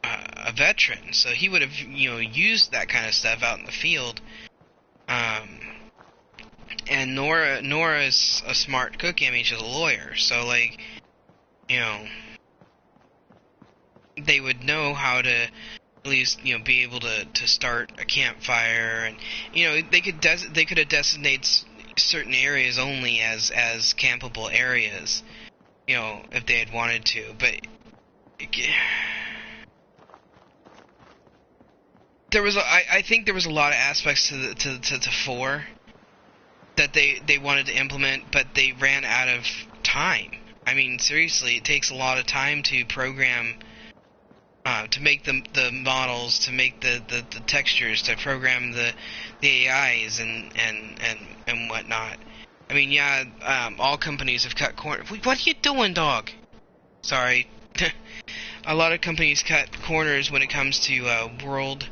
a veteran, so he would have, you know, used that kind of stuff out in the field. And Nora is a smart cook. I mean, she's a lawyer, so, like, you know, they would know how to at least, you know, be able to start a campfire, and, you know, they could have designated certain areas only as campable areas, you know, if they had wanted to, but I think there was a lot of aspects to 4 that they wanted to implement, but they ran out of time. I mean, seriously, it takes a lot of time to program, to make the models, to make the textures, to program the AIs and whatnot. I mean, yeah, all companies have cut corners. What are you doing, dog? Sorry. A lot of companies cut corners when it comes to world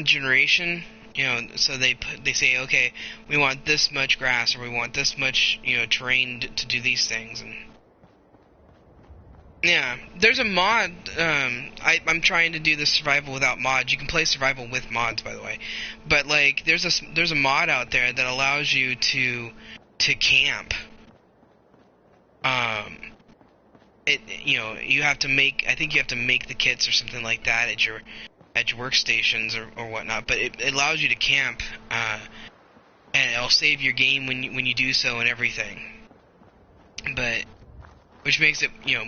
generation, you know, so they say, okay, we want this much grass, or we want this much, you know, terrain to do these things, and yeah, there's a mod. I'm trying to do the survival without mods. You can play survival with mods, by the way, but like there's a mod out there that allows you to camp. You know, you have to make, I think you have to make the kits or something like that at your workstations or whatnot, but it allows you to camp, and it'll save your game when you do so and everything. But which makes it, you know,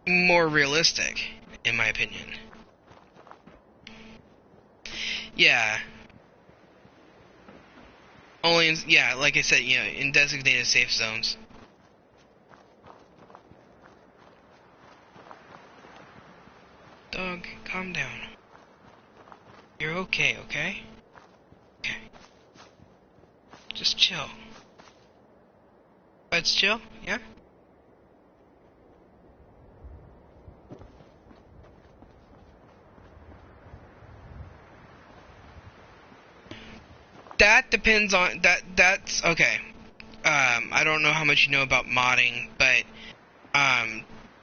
more realistic, in my opinion. Yeah. Only yeah, like I said, you know, in designated safe zones. Dog, calm down. You're okay, okay? Okay. Just chill. Let's chill, yeah? That depends on that's okay. I don't know how much you know about modding, but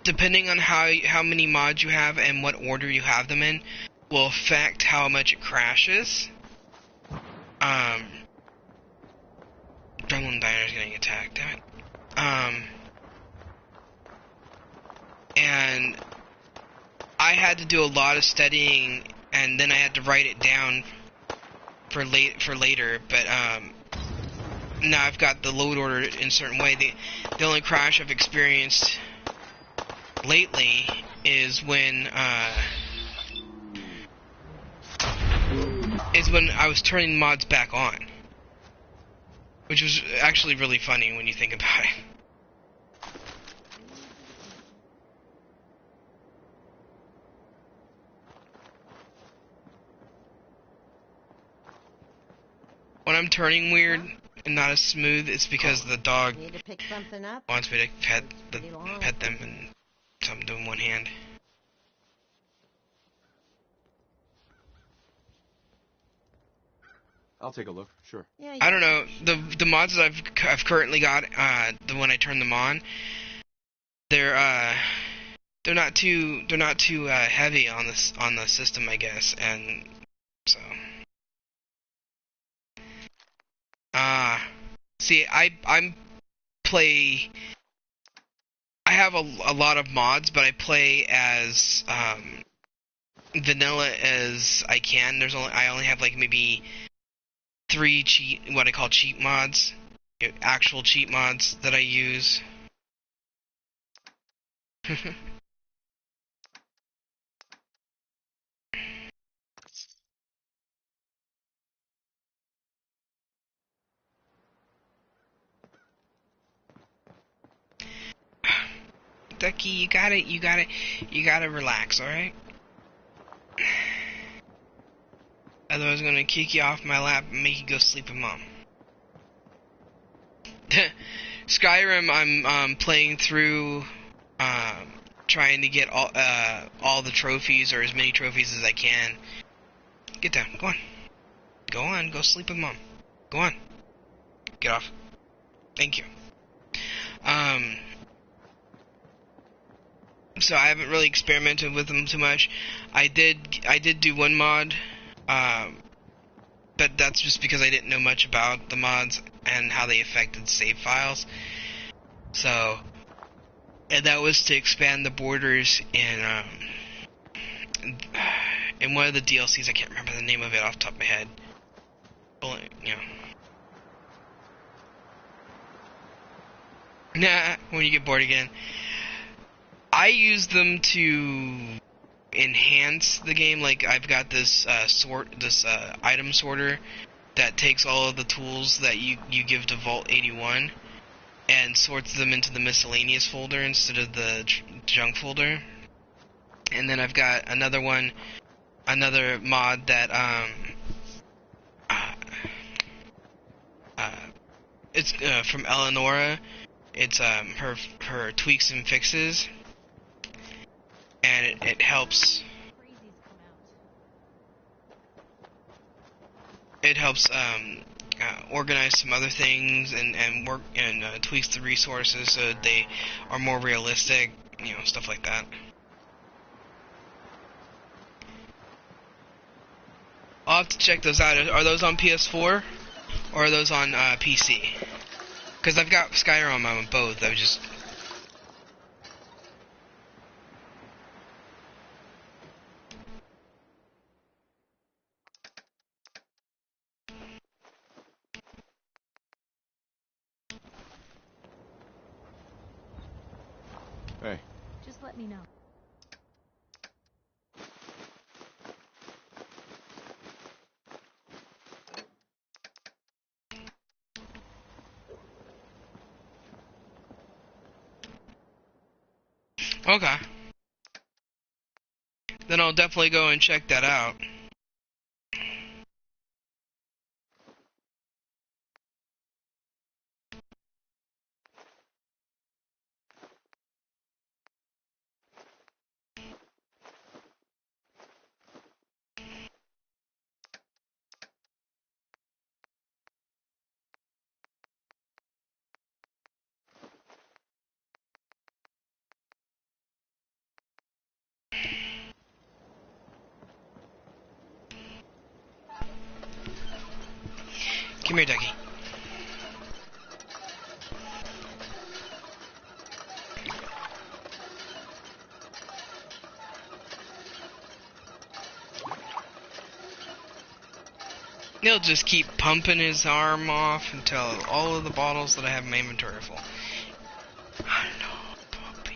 depending on how many mods you have and what order you have them in will affect how much it crashes. Gremlin Diner's getting attacked, damn it. And I had to do a lot of studying, and then I had to write it down for later, but now I've got the load order in a certain way. The only crash I've experienced lately is when I was turning mods back on, which was actually really funny when you think about it. I'm turning weird and not as smooth, it's because the dog Need to pick something up? wants me to Pretty long. pet them, and so I'm doing one hand. I'll take a look. Sure. Yeah, I don't know, the mods that I've currently got, when I turn them on, they're not too heavy on the system, I guess, and so see, I have a lot of mods, but I play as vanilla as I can. I only have like maybe 3 what I call cheat mods, actual cheat mods that I use. Ducky, you gotta relax, alright? Otherwise I'm gonna kick you off my lap and make you go sleep with mom. Skyrim, I'm playing through, trying to get all the trophies, or as many trophies as I can. Get down, go on. Go on, go sleep with mom. Go on. Get off. Thank you. So I haven't really experimented with them too much. I did do one mod, but that's just because I didn't know much about the mods and how they affected save files. So, and that was to expand the borders in one of the DLCs. I can't remember the name of it off the top of my head. Well, you know. Nah, when you get bored again. I use them to enhance the game. Like, I've got this item sorter that takes all of the tools that you give to Vault 81 and sorts them into the miscellaneous folder instead of the junk folder. And then I've got another mod that it's from Eleonora. It's her tweaks and fixes. And it helps. It helps organize some other things and work and tweaks the resources so that they are more realistic, stuff like that. I'll have to check those out. Are those on PS4 or are those on PC? Because I've got Skyrim on both. I was just. Hey. Just let me know. Okay. Then I'll definitely go and check that out. Come here, Ducky. He'll just keep pumping his arm off until all of the bottles that I have in my inventory are full. Hello, puppy.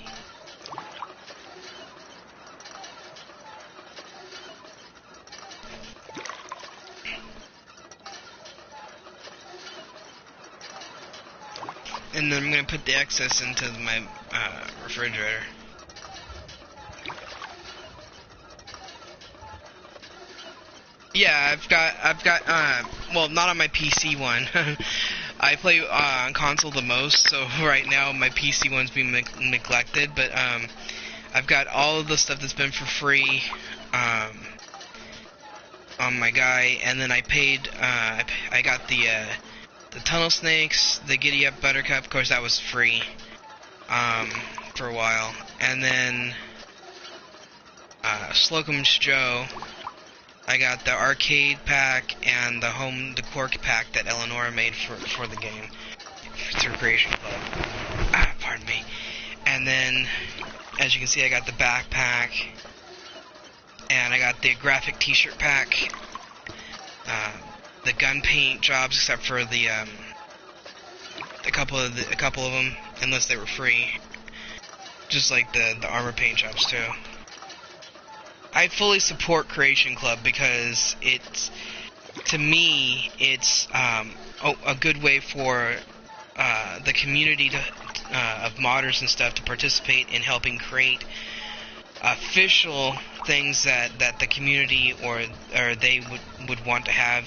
And then I'm going to put the excess into my refrigerator. Yeah, well, not on my PC one. I play on console the most, so right now my PC one's being neglected, but I've got all of the stuff that's been for free on my guy, and then I paid, I got the Tunnel Snakes, the Giddy Up Buttercup, of course that was free for a while, and then Slocum's Joe, I got the arcade pack and the home decor pack that Eleonora made for the game through Creation Club. Pardon me. And then, as you can see, I got the backpack, and I got the graphic T-shirt pack, the gun paint jobs, except for the a couple of them, unless they were free, just like the armor paint jobs too. I fully support Creation Club because to me, it's a good way for the community of modders and stuff to participate in helping create official things that the community or they would want to have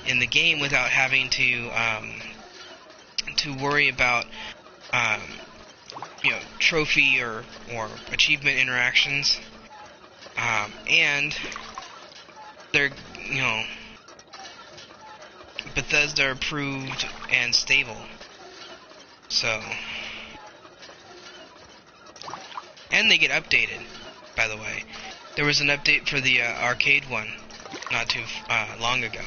in the game without having to worry about trophy or achievement interactions. And they're, Bethesda approved and stable. So, and they get updated, by the way. There was an update for the arcade one not too long ago.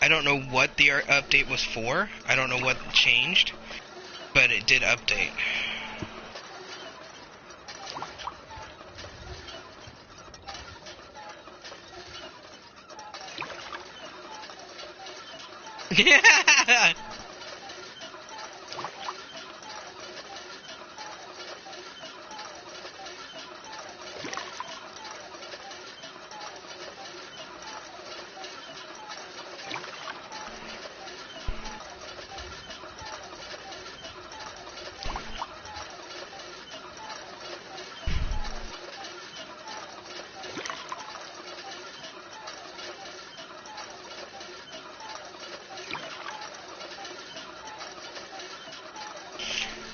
I don't know what the update was for. I don't know what changed, but it did update. Yeah.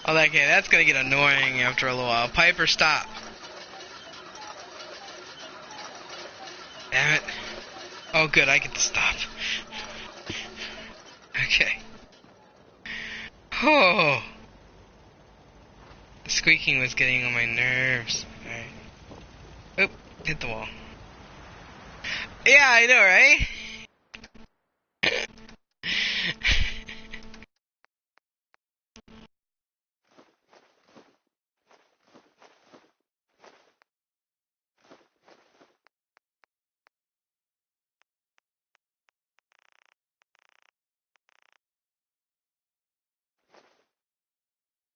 Oh, okay, that's gonna get annoying after a little while. Piper, stop. Damn it. Oh, good, I get to stop. Okay. Oh. The squeaking was getting on my nerves. Alright. Oop, hit the wall. Yeah, I know, right?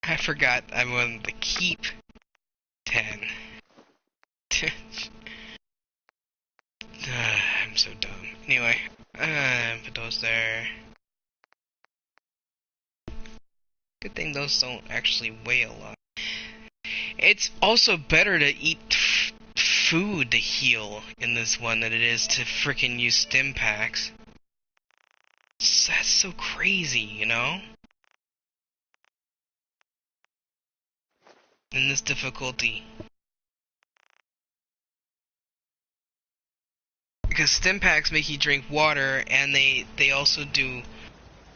I forgot I wanted to keep 10. I'm so dumb. Anyway, put those there. Good thing those don't actually weigh a lot. It's also better to eat food to heal in this one than it is to frickin' use stim packs. That's so crazy, you know? In this difficulty. Because stim packs make you drink water, and they also do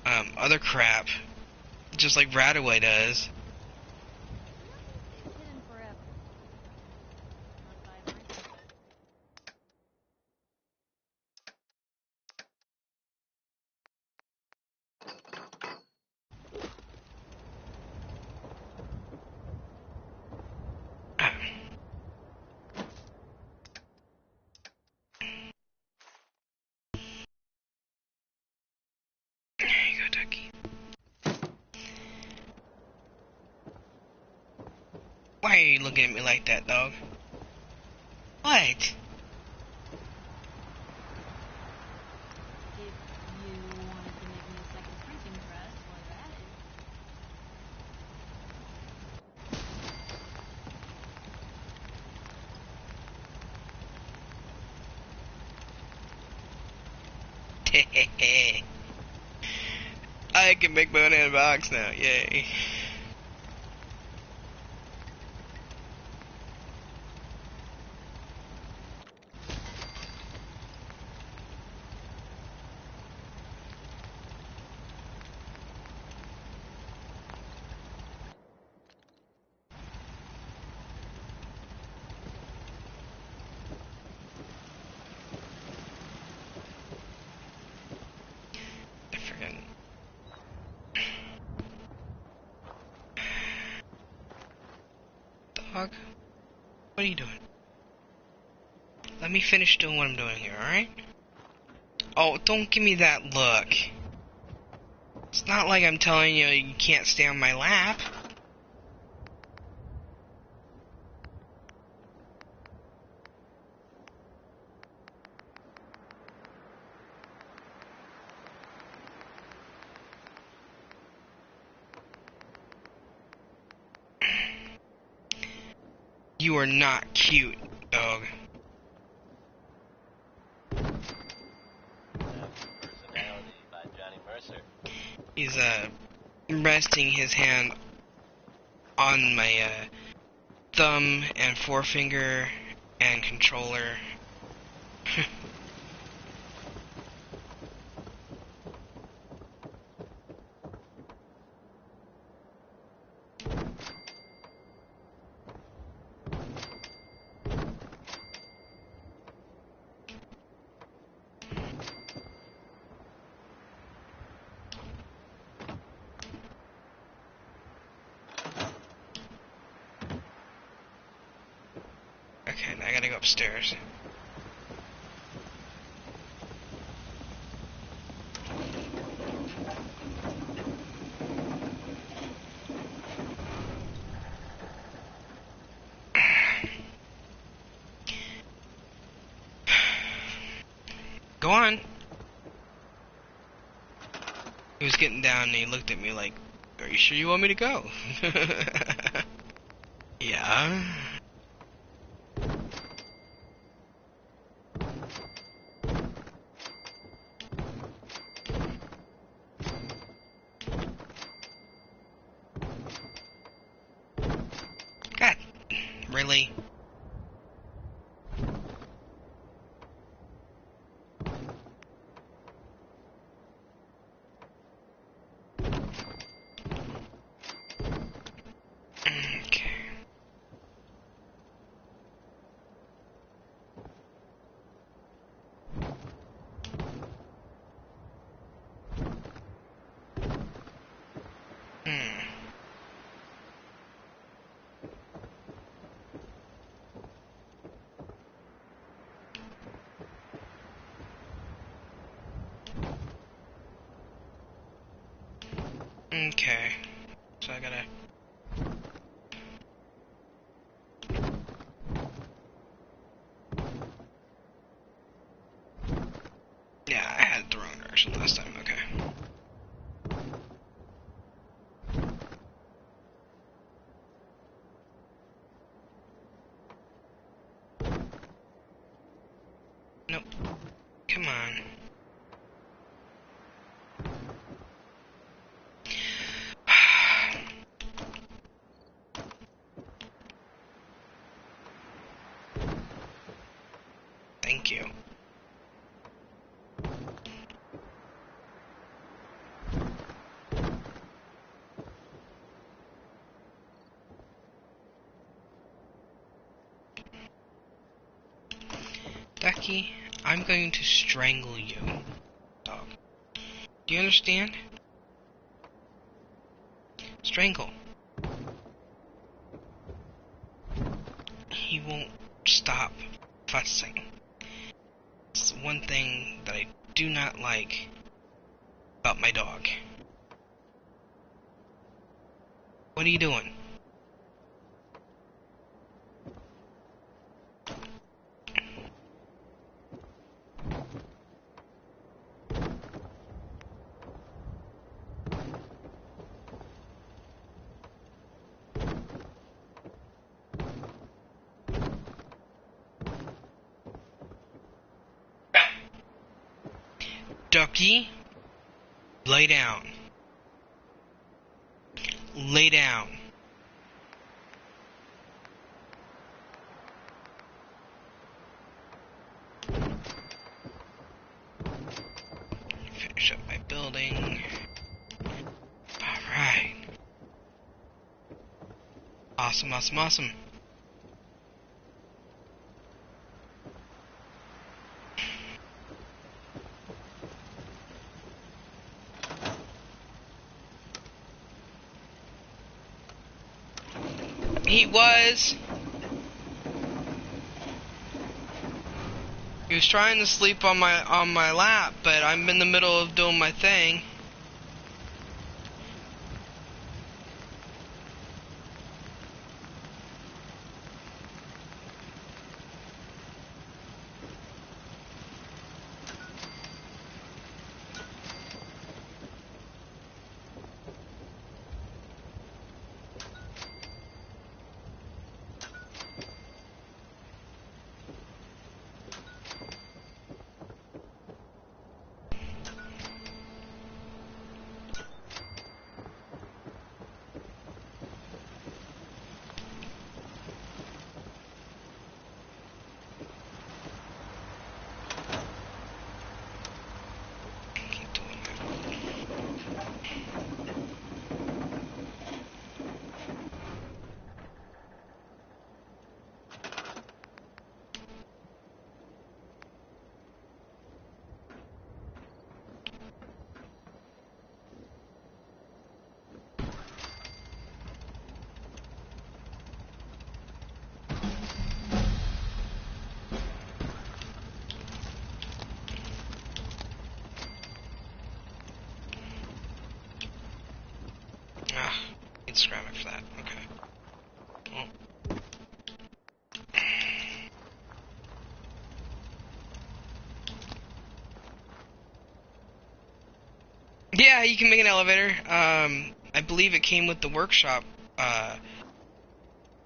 other crap, just like Radaway does. It's hidden forever. Not by my There you go, Ducky. Why are you looking at me like that, dog? What? If you wanted to make me a second printing press while you're at it. I can make my own box now, yay. Dog, what are you doing? Let me finish doing what I'm doing here, alright? Oh, don't give me that look. It's not like I'm telling you you can't stay on my lap. You are not cute, dog. Personality by Johnny Mercer. He's resting his hand on my thumb and forefinger and controller. Okay, now I gotta go upstairs. Go on. He was getting down and he looked at me like, "Are you sure you want me to go?" Yeah. God, really? Okay. Okay. So I gotta... Yeah, I had the wrong direction last time, okay. Nope. Come on. Thank you. Ducky, I'm going to strangle you, dog. Do you understand? Strangle. He won't stop fussing. It's one thing that I do not like about my dog. What are you doing? Chucky, lay down. Lay down. Finish up my building. Alright. Awesome, awesome, awesome. He was trying to sleep on my lap, but I'm in the middle of doing my thing. Ceramic for that. Okay. Well. Yeah, you can make an elevator. I believe it came with the workshop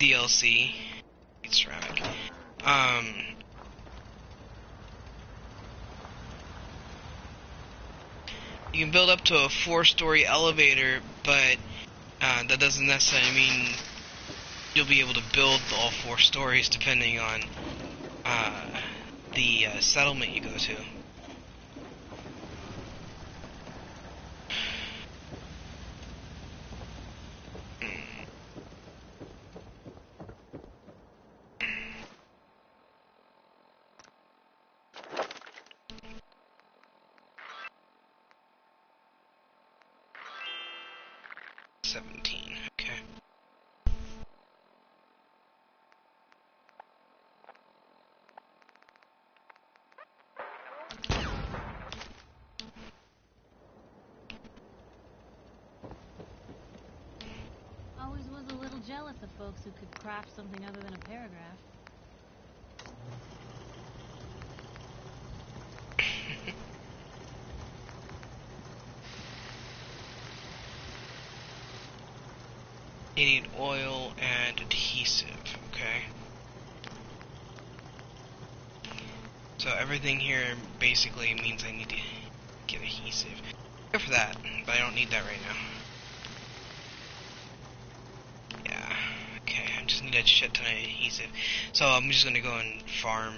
DLC. It's ceramic. You can build up to a 4-story elevator, but that doesn't necessarily mean you'll be able to build all 4 stories depending on the settlement you go to. Jealous of folks who could craft something other than a paragraph. You need oil and adhesive, okay? So everything here basically means I need to get adhesive. Go for that, but I don't need that right now. Just need a shit ton of adhesive. So I'm just gonna go and farm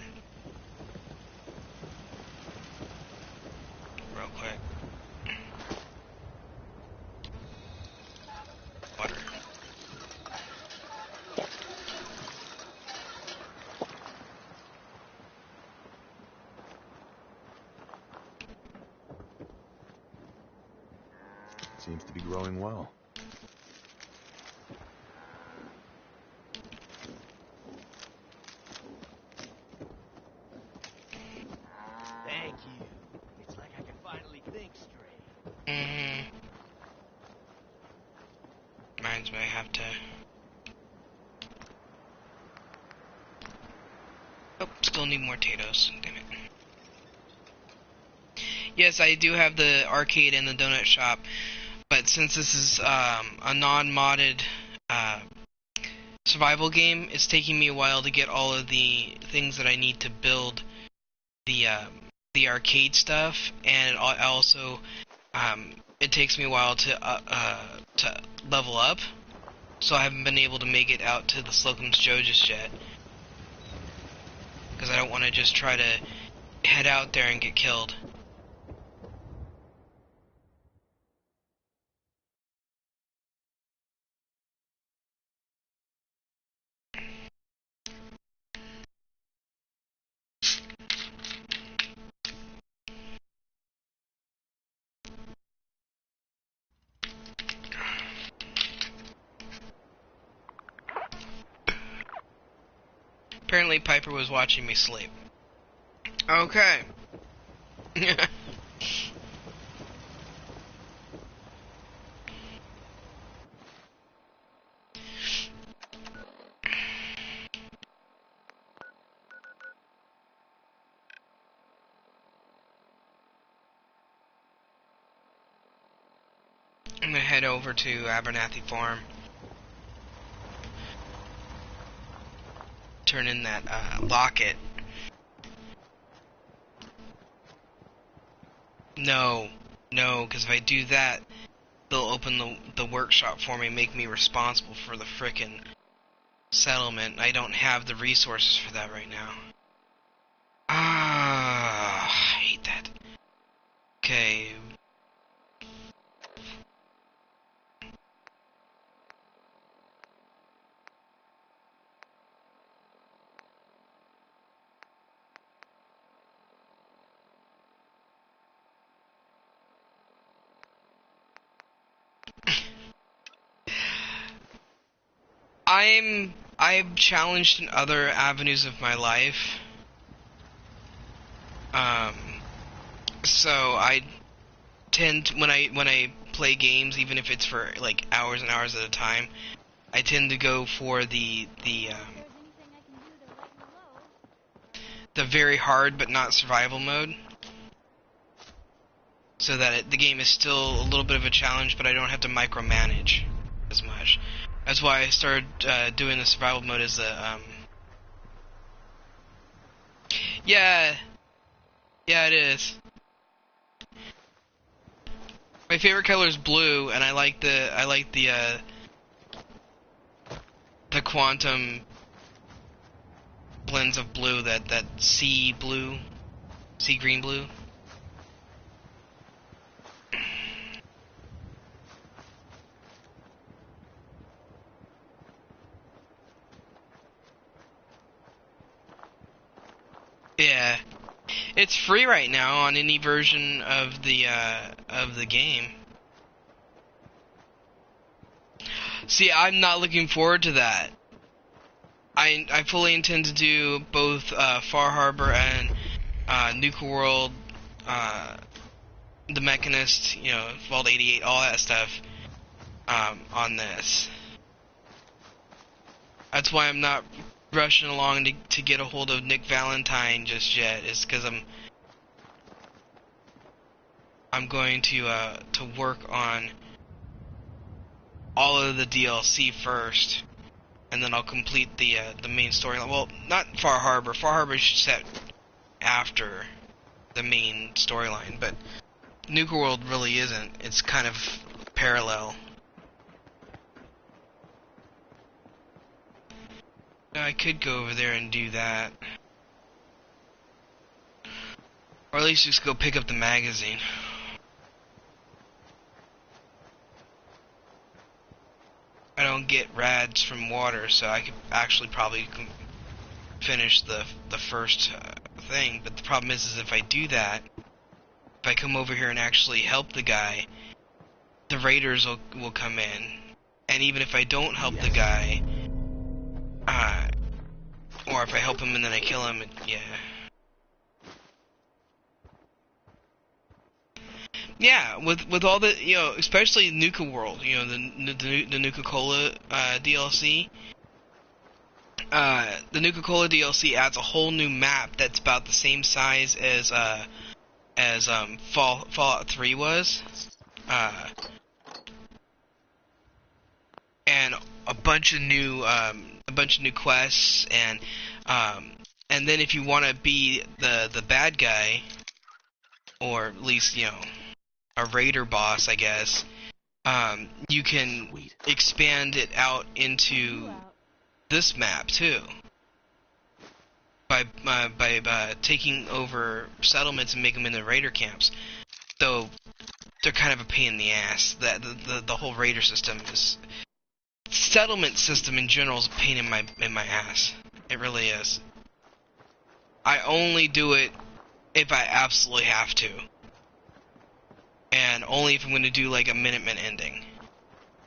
real quick. Water. Seems to be growing well. Reminds me I have to... Oh, still need more potatoes. Damn it. Yes, I do have the arcade and the donut shop, but since this is a non-modded survival game, it's taking me a while to get all of the things that I need to build the the arcade stuff, and also it takes me a while to level up, so I haven't been able to make it out to the Slocum's Joe just yet, because I don't want to just try to head out there and get killed. Apparently Piper was watching me sleep. Okay. I'm gonna head over to Abernathy Farm. Turn in that locket. No, because if I do that, they'll open the workshop for me and make me responsible for the frickin' settlement. I don't have the resources for that right now. Ah, I hate that. Okay. I'm challenged in other avenues of my life. So I tend to, when I play games, even if it's for like hours and hours at a time, I tend to go for the very hard but not survival mode, so that the game is still a little bit of a challenge, but I don't have to micromanage as much. That's why I started doing the survival mode as the yeah, it is. My favorite color is blue, and I like the quantum blends of blue, that sea green blue. Yeah, it's free right now on any version of the game. See, I'm not looking forward to that. I fully intend to do both Far Harbor and Nuka World, the Mechanist, Vault 88, all that stuff on this. That's why I'm not rushing along to get a hold of Nick Valentine just yet. Is because I'm going to work on all of the DLC first, and then I'll complete the main storyline. Well, not Far Harbor. Far Harbor is set after the main storyline, but Nuka World really isn't. It's kind of parallel. I could go over there and do that. Or at least just go pick up the magazine. I don't get rads from water, so I could actually probably finish the first thing. But the problem is if I do that, if I come over here and actually help the guy, the raiders will come in. And even if I don't help the guy, or if I help him and then I kill him, yeah. Yeah, with all the, especially Nuka World, the Nuka-Cola DLC. The Nuka-Cola DLC adds a whole new map that's about the same size as Fallout 3 was. And a bunch of new quests, and then if you want to be the bad guy, or at least, a raider boss, I guess, you can expand it out into this map too. By taking over settlements and making them into raider camps. So they're kind of a pain in the ass. That the whole raider system is, settlement system in general is a pain in my ass. It really is. I only do it if I absolutely have to, and only if I'm going to do like a Minutemen ending.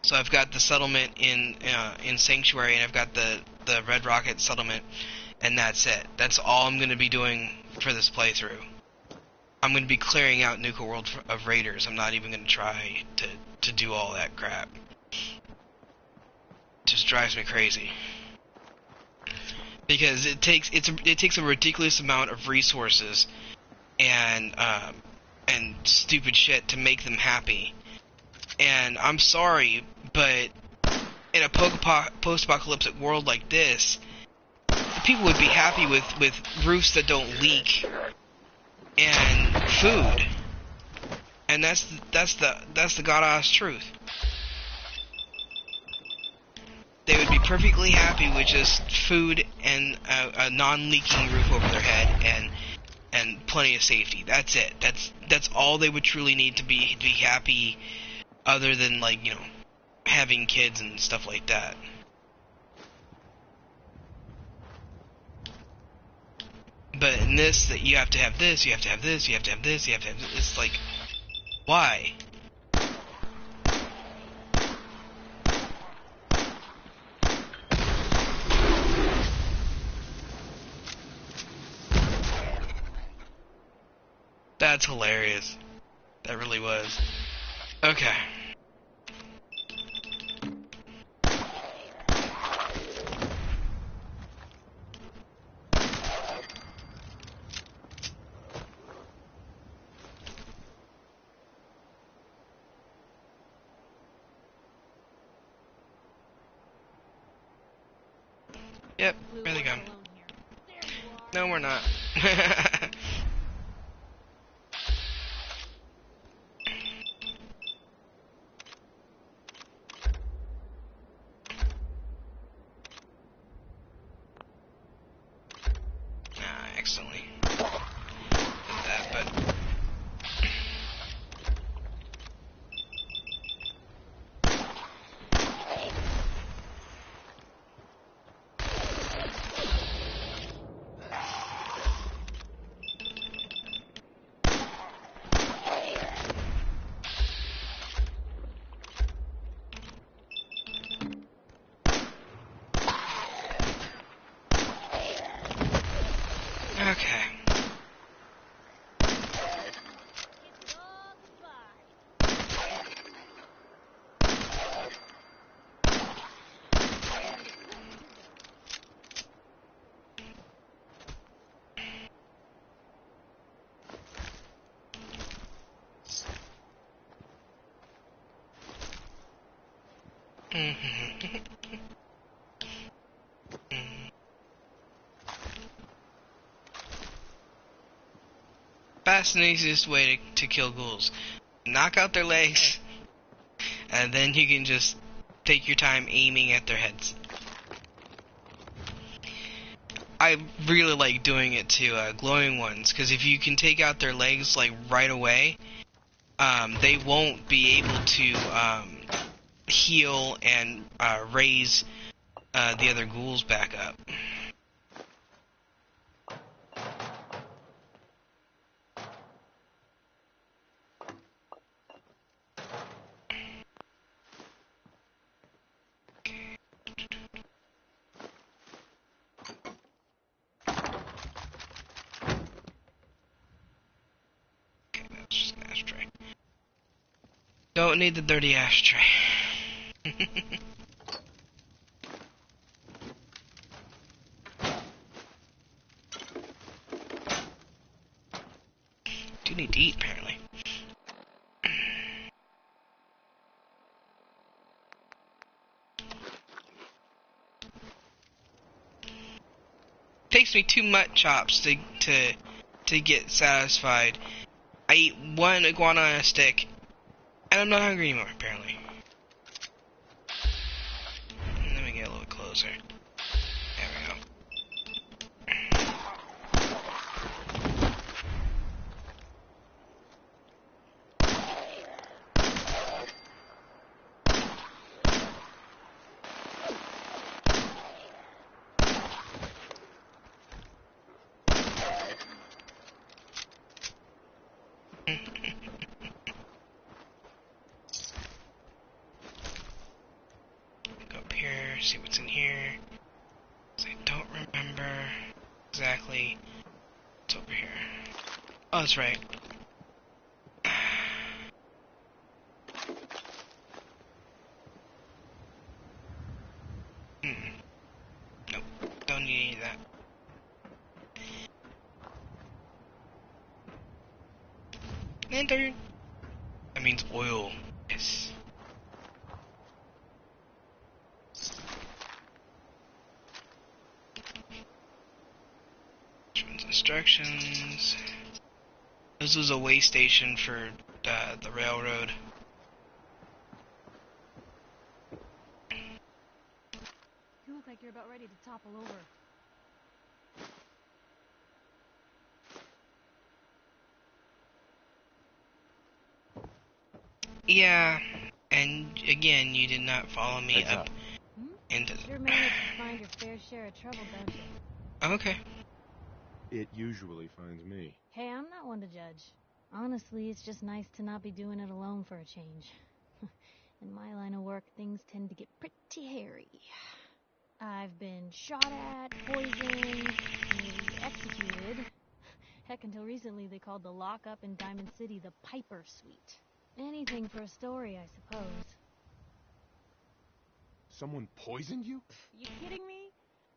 So I've got the settlement in Sanctuary, and I've got the Red Rocket settlement, and that's it. That's all I'm going to be doing for this playthrough. I'm going to be clearing out Nuka World of Raiders. I'm not even going to try to do all that crap. It just drives me crazy. Because it takes a ridiculous amount of resources and stupid shit to make them happy. And I'm sorry, but in a post-apocalyptic world like this, people would be happy with roofs that don't leak and food. And that's the god-honest truth. They would be perfectly happy with just food and a non-leaking roof over their head and plenty of safety. That's it. That's all they would truly need to be happy, other than, like, having kids and stuff like that. But in this, that you have to have this, you have to have this, you have to have this, you have to have this. It's like, why? That's hilarious. That really was. Okay. Yep, there they go. No, we're not. Accidentally did that, but okay. Fast and easiest way to kill ghouls. Knock out their legs, and then you can just take your time aiming at their heads. I really like doing it to glowing ones, because if you can take out their legs like right away, they won't be able to heal and raise the other ghouls back up. Don't need the dirty ashtray. Do need to eat, apparently. Takes me too much chops to get satisfied I eat one iguana on a stick, and I'm not hungry anymore, apparently. Let me get a little closer. There we go. Go up here, see what's in here. 'Cause I don't remember exactly what's over here. Oh, that's right. Nope, don't need any of that. Lantern! That means oil. Yes. Instructions. This was a way station for the railroad. You look like you're about ready to topple over. Yeah, and again, you did not follow me Heads up into the... Sure managed to find your fair share of trouble, don't you? Okay. It usually finds me. Hey, I'm not one to judge. Honestly, it's just nice to not be doing it alone for a change. In my line of work, things tend to get pretty hairy. I've been shot at, poisoned, nearly executed. Heck, until recently they called the lockup in Diamond City the Piper Suite. Anything for a story, I suppose. Someone poisoned you? You kidding me?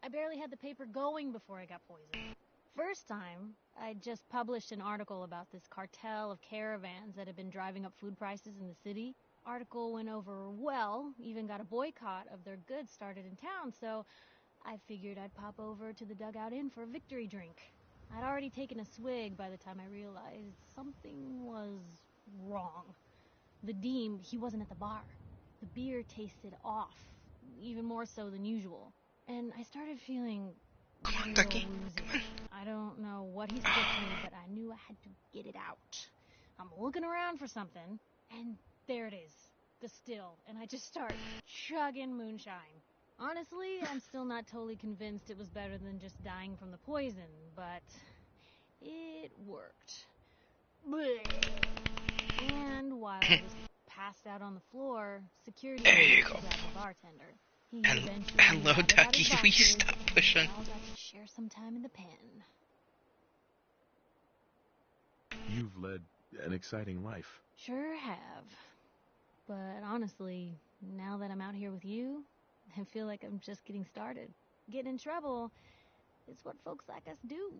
I barely had the paper going before I got poisoned. First time, I just published an article about this cartel of caravans that had been driving up food prices in the city. Article went over well, even got a boycott of their goods started in town, so I figured I'd pop over to the Dugout Inn for a victory drink. I'd already taken a swig by the time I realized something was wrong. The Deem, he wasn't at the bar. The beer tasted off, even more so than usual. And I started feeling Come on, real Ducky. woozy. I don't know what he said to me, but I knew I had to get it out. I'm looking around for something, and there it is, the still, and I just start chugging moonshine. Honestly, I'm still not totally convinced it was better than just dying from the poison, but it worked. Blech. And while I was passed out on the floor, security There you managed to go. grab the bartender. He Hel- eventually hello, gathered out his Ducky. Will you boxes, stop and pushing? we all got to share some time in the pen. You've led an exciting life. Sure have. But honestly, now that I'm out here with you, I feel like I'm just getting started. Getting in trouble is what folks like us do.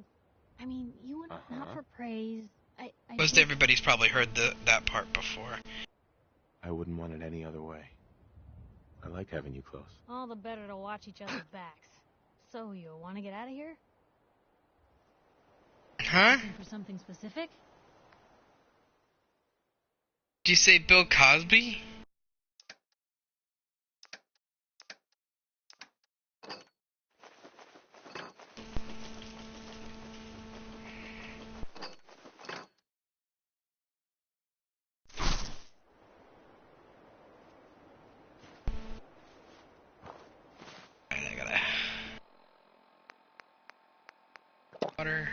I mean, you and not for praise. I Most just- everybody's probably heard that part before. I wouldn't want it any other way. I like having you close. All the better to watch each other's backs. So, you want to get out of here? Huh? Looking for something specific? Did you say Bill Cosby? Alright, I gotta... Water.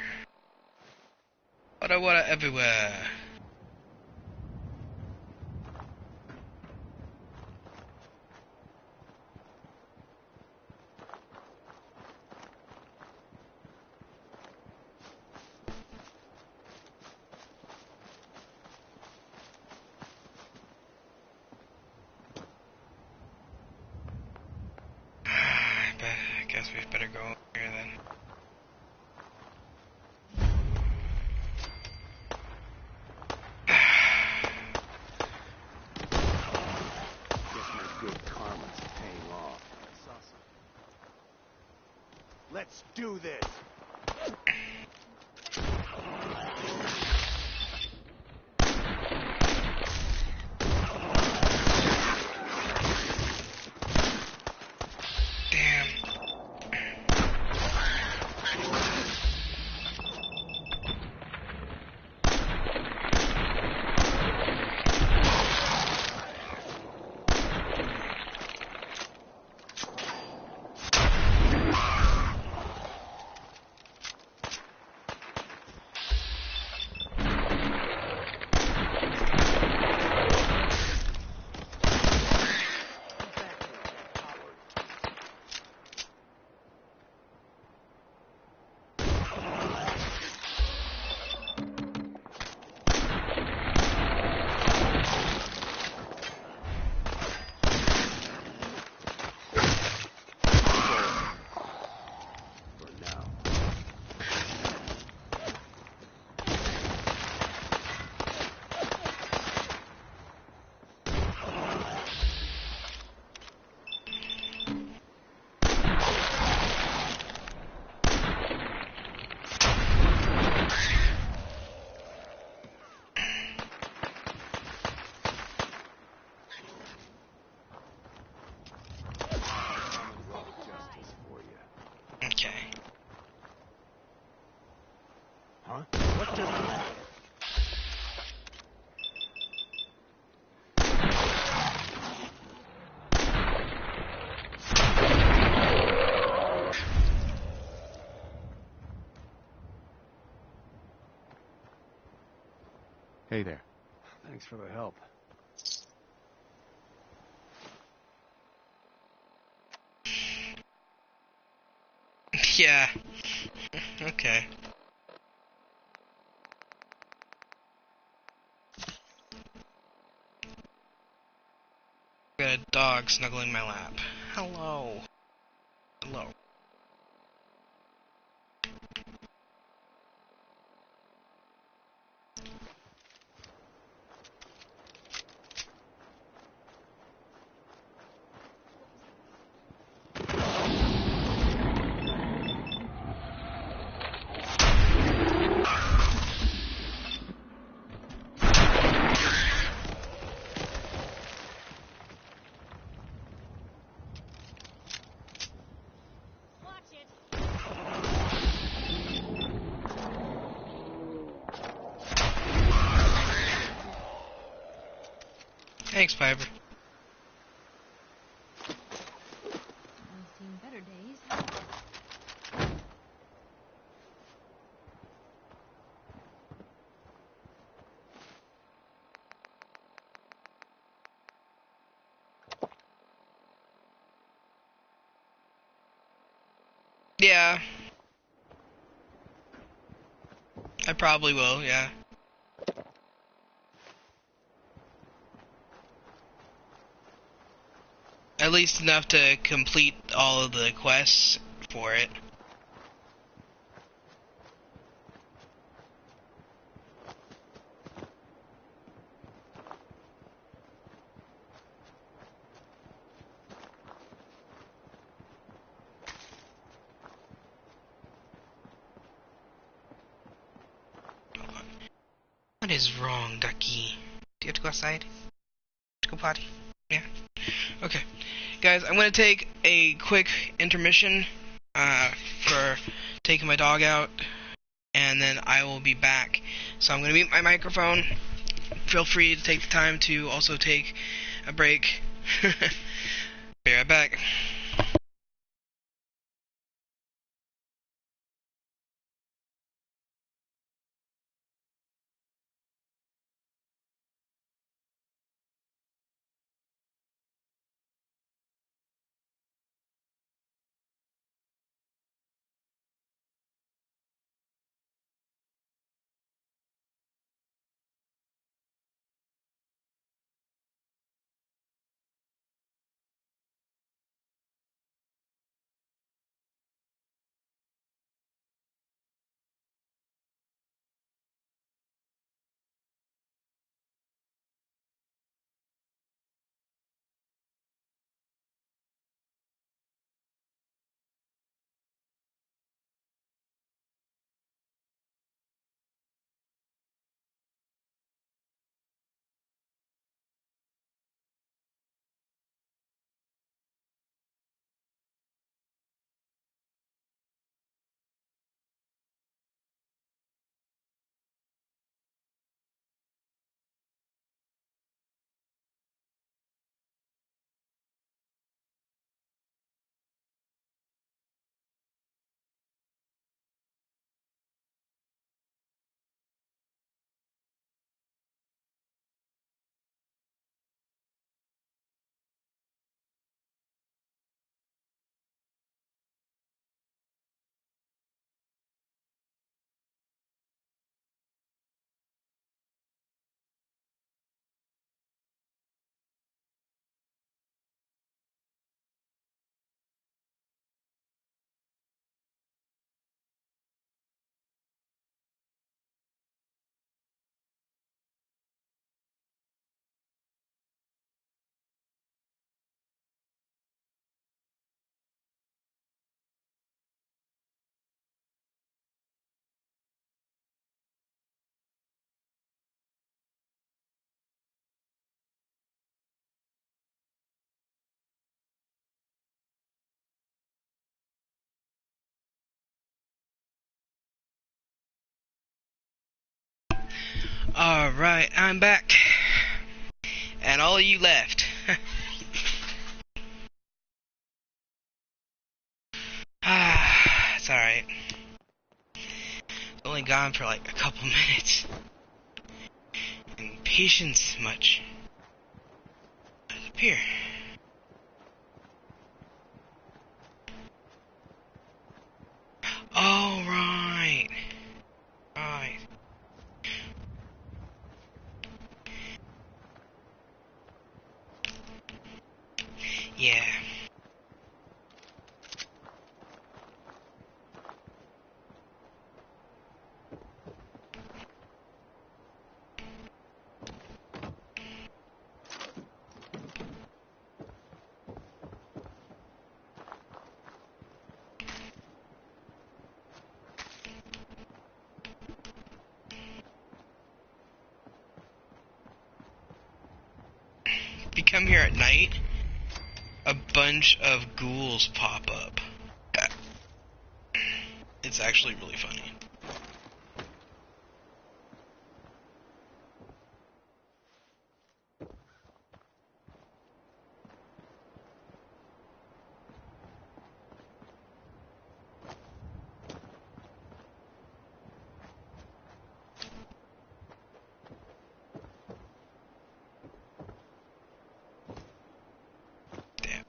Water everywhere. I guess we better go over here then. Guess my good karma's paying off. Let's do this. Okay. Huh? What just happened? Hey there. Thanks for the help. Yeah. Okay. Got a dog snuggling my lap. Hello. Hello. Watch it. Thanks, Piper. I've seen better days. Yeah. I probably will, yeah. At least enough to complete all of the quests for it. What is wrong, Ducky? Do you have to go outside? To go potty? Yeah. Okay. Guys, I'm gonna take a quick intermission for taking my dog out, and then I will be back. So I'm gonna mute my microphone. Feel free to take the time to also take a break. Be right back. Alright, I'm back. And all of you left. It's alright. Only gone for like a couple minutes. And patience much. What's up here? Oh, right. Right. Yeah. If you come here at night, a bunch of ghouls pop up. It's actually really funny. Damn.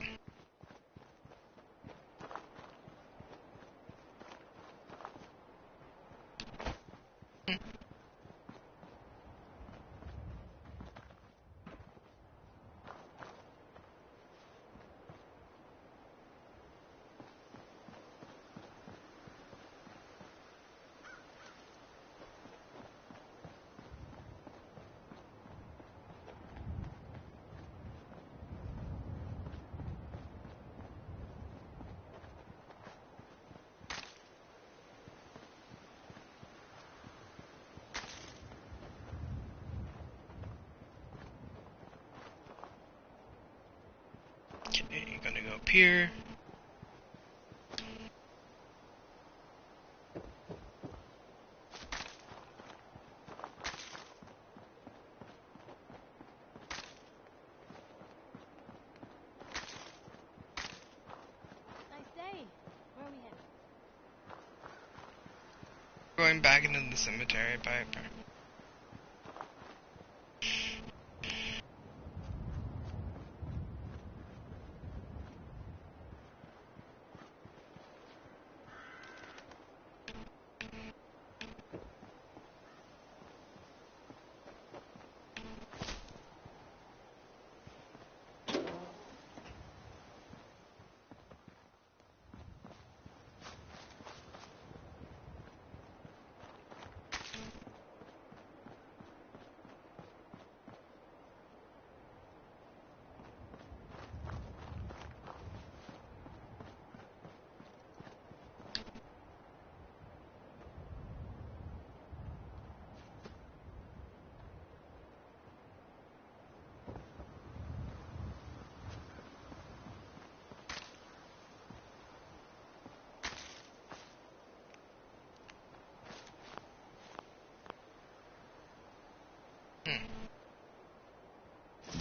Okay, gonna go up here. Nice day. Where are we headed? Going back into the cemetery pipe.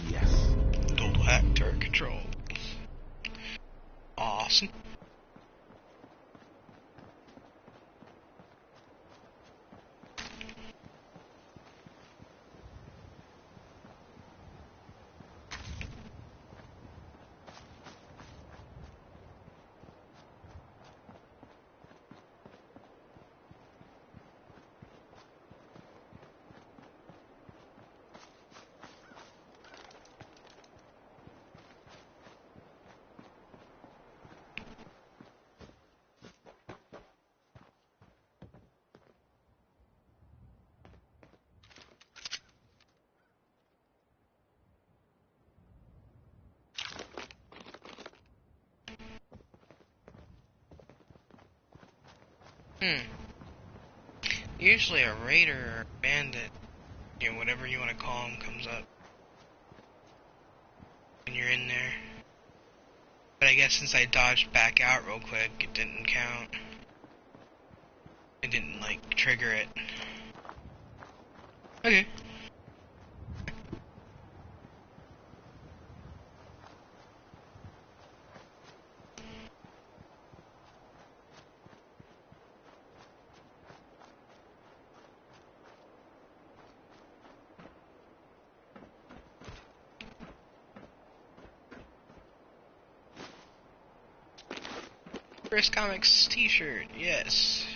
Yes. Dual hack turret control. Awesome. Usually a raider or a bandit, you know, whatever you want to call them, comes up when you're in there. But I guess since I dodged back out real quick, it didn't count. It didn't, like, trigger it. Okay. Chris Comics t-shirt, yes.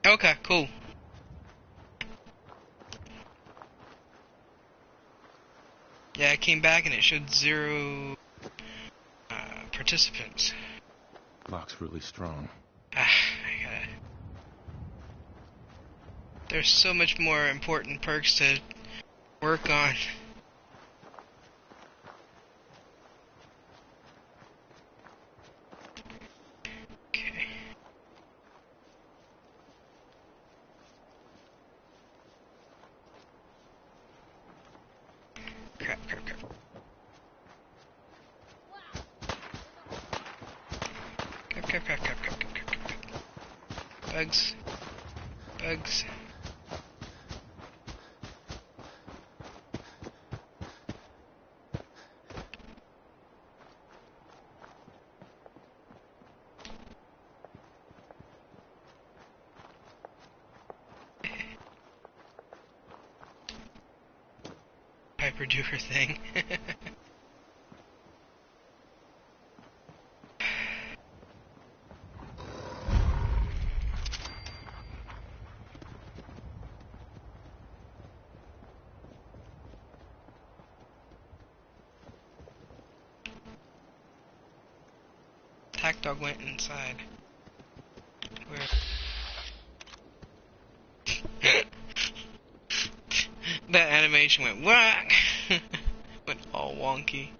Okay, cool. Yeah, I came back and it showed 0 participants. Lock's really strong. I gotta... There's so much more important perks to work on. Okay. Crap. Crap. Bugs. Piper do her thing. Tack dog went inside. Where? That animation went whack. Went all wonky.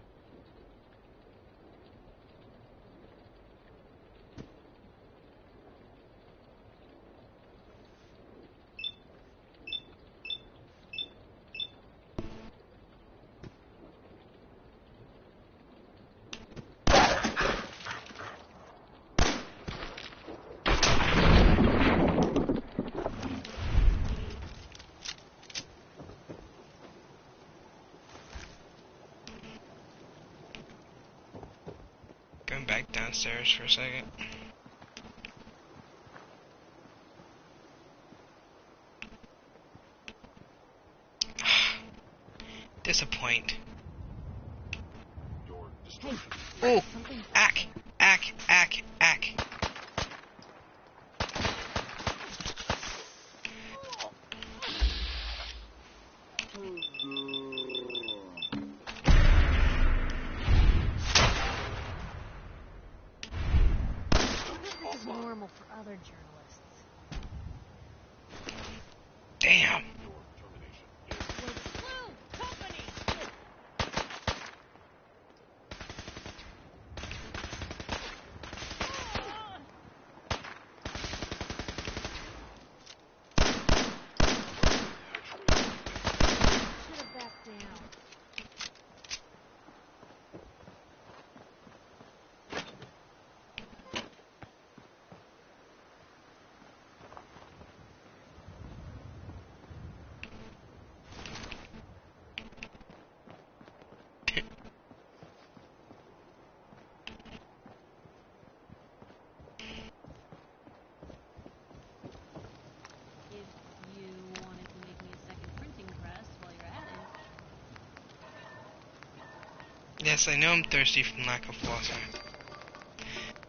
Going back downstairs for a second. Disappoint. Oh! Ack! This is normal for other journalists. Damn! Should have backed down. If you wanted to make me a second printing press while you're at it. Yes, I know I'm thirsty from lack of water.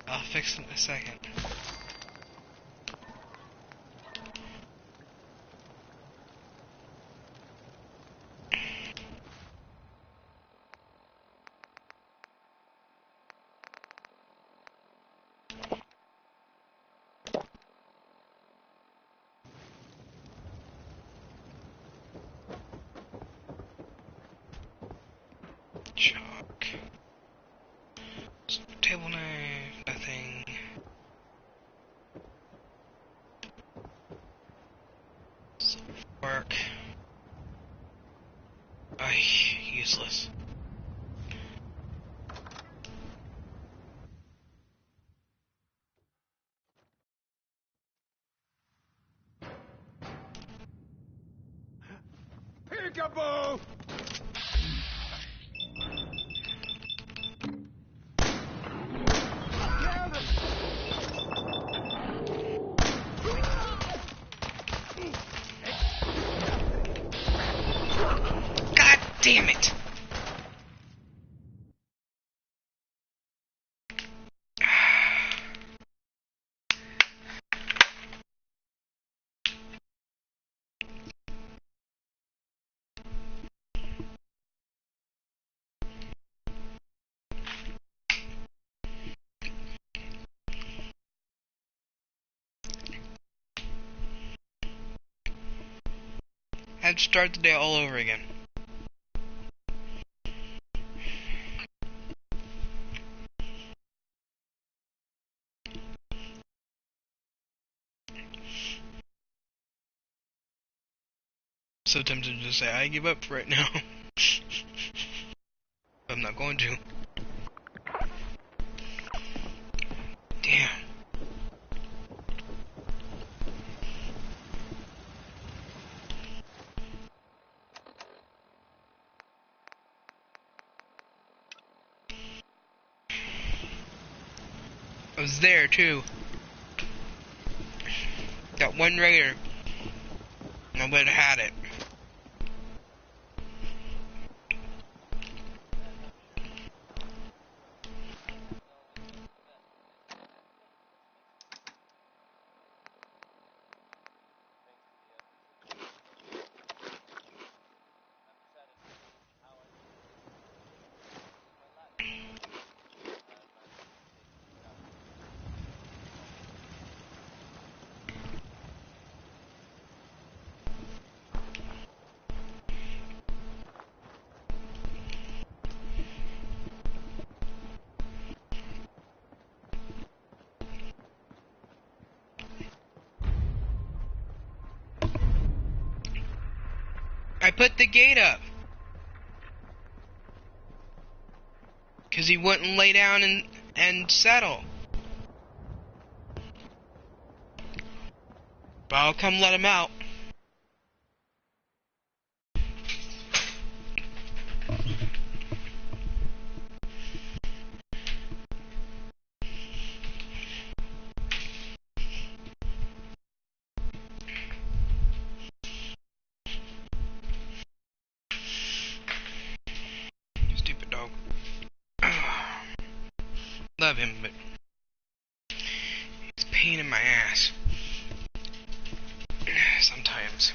I'll fix it in a second. Chalk. Table knife, nothing. Peekaboo! God damn it! I had to start the day all over again. So tempted to say I give up right now. But I'm not going to. Damn. I was there too. Got one raider. And I would have had it. I put the gate up. Because he wouldn't lay down and settle. But I'll come let him out. Stupid dog. Love him, but he's a pain in my ass. Sometimes.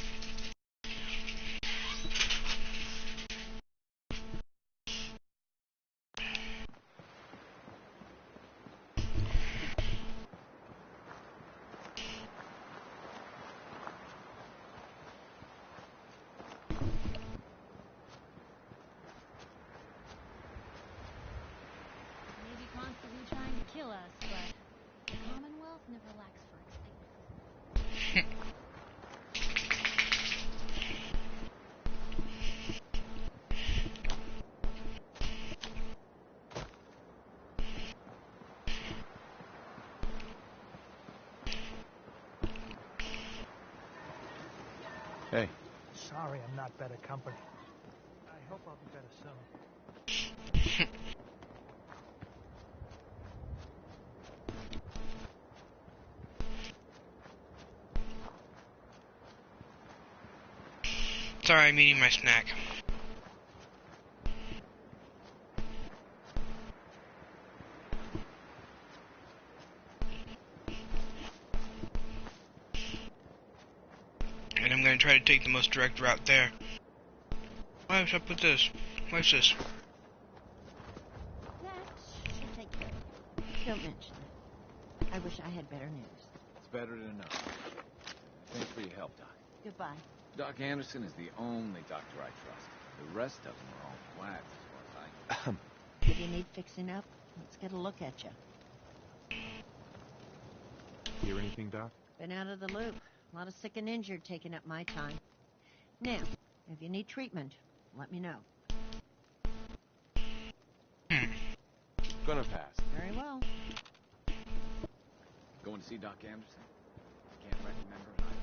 Maybe constantly trying to kill us, but the Commonwealth never lacks for its people. Hey, Sorry I'm not better company. I hope I'll be better soon. Sorry, I'm eating my snack. And I'm gonna try to take the most direct route there. What's up with this? What's this? That should take care of it. Don't mention it. I wish I had better news. It's better to know. Thanks for your help, Doc. Goodbye. Doc Anderson is the only doctor I trust. The rest of them are all wags as far as I... If you need fixing up, let's get a look at you. hear anything, Doc? Been out of the loop. A lot of sick and injured taking up my time. Now, if you need treatment, let me know. Gonna pass. Very well. Going to see Doc Anderson? Can't recommend her highly.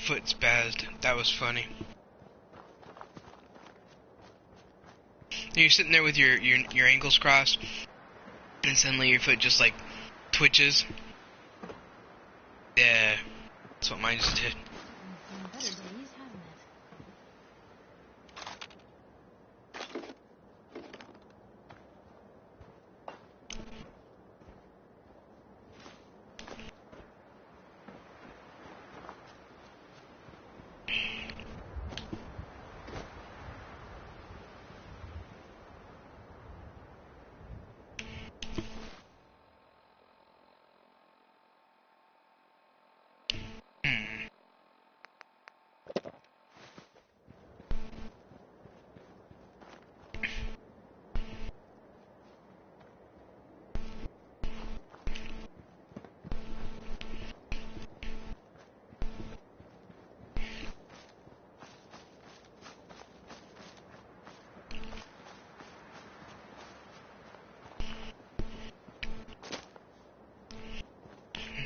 foot spazzed. That was funny. You're sitting there with your ankles crossed, and suddenly your foot just like twitches. Yeah, that's what mine just did. Better days, hasn't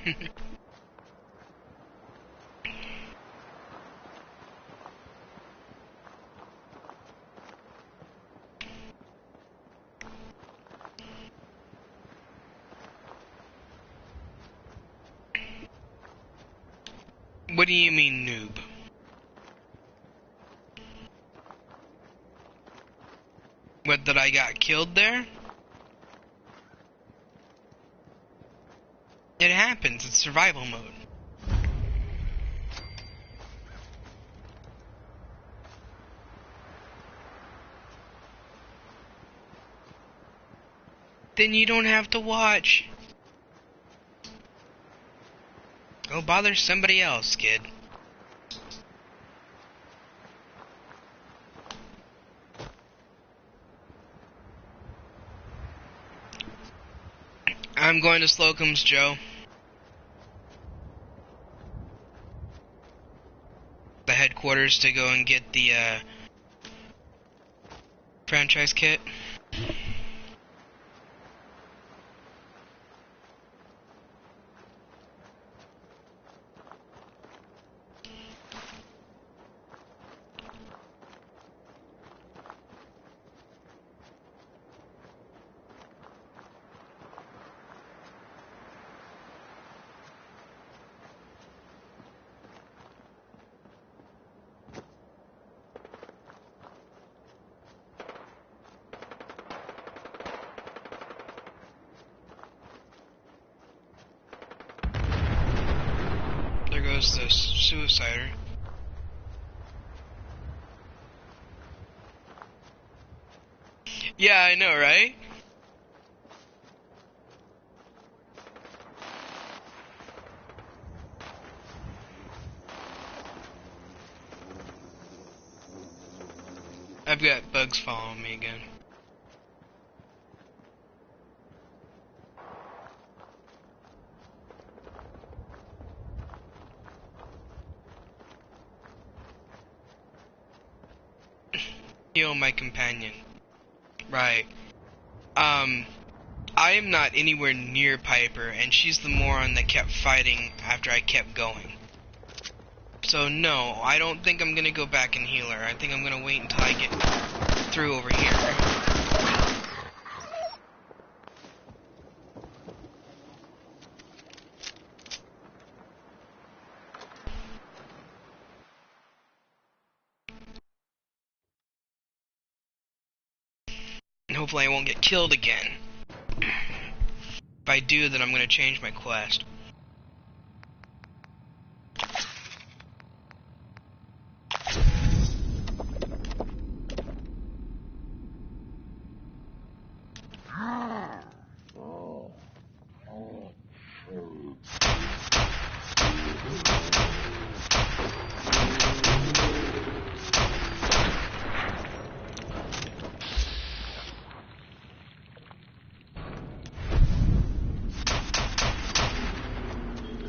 it? What do you mean, noob? What, that I got killed there? It happens, it's survival mode. Then you don't have to watch. Go bother somebody else, kid. I'm going to Slocum's, Joe. The headquarters to go and get the franchise kit. There goes the suicider. Yeah, I know, right? I've got bugs following me again. Heal my companion. Right. I am not anywhere near Piper, and she's the moron that kept fighting after I kept going. So no, I don't think I'm gonna go back and heal her. I think I'm gonna wait until I get through over here. And hopefully I won't get killed again. If I do, then I'm gonna change my quest.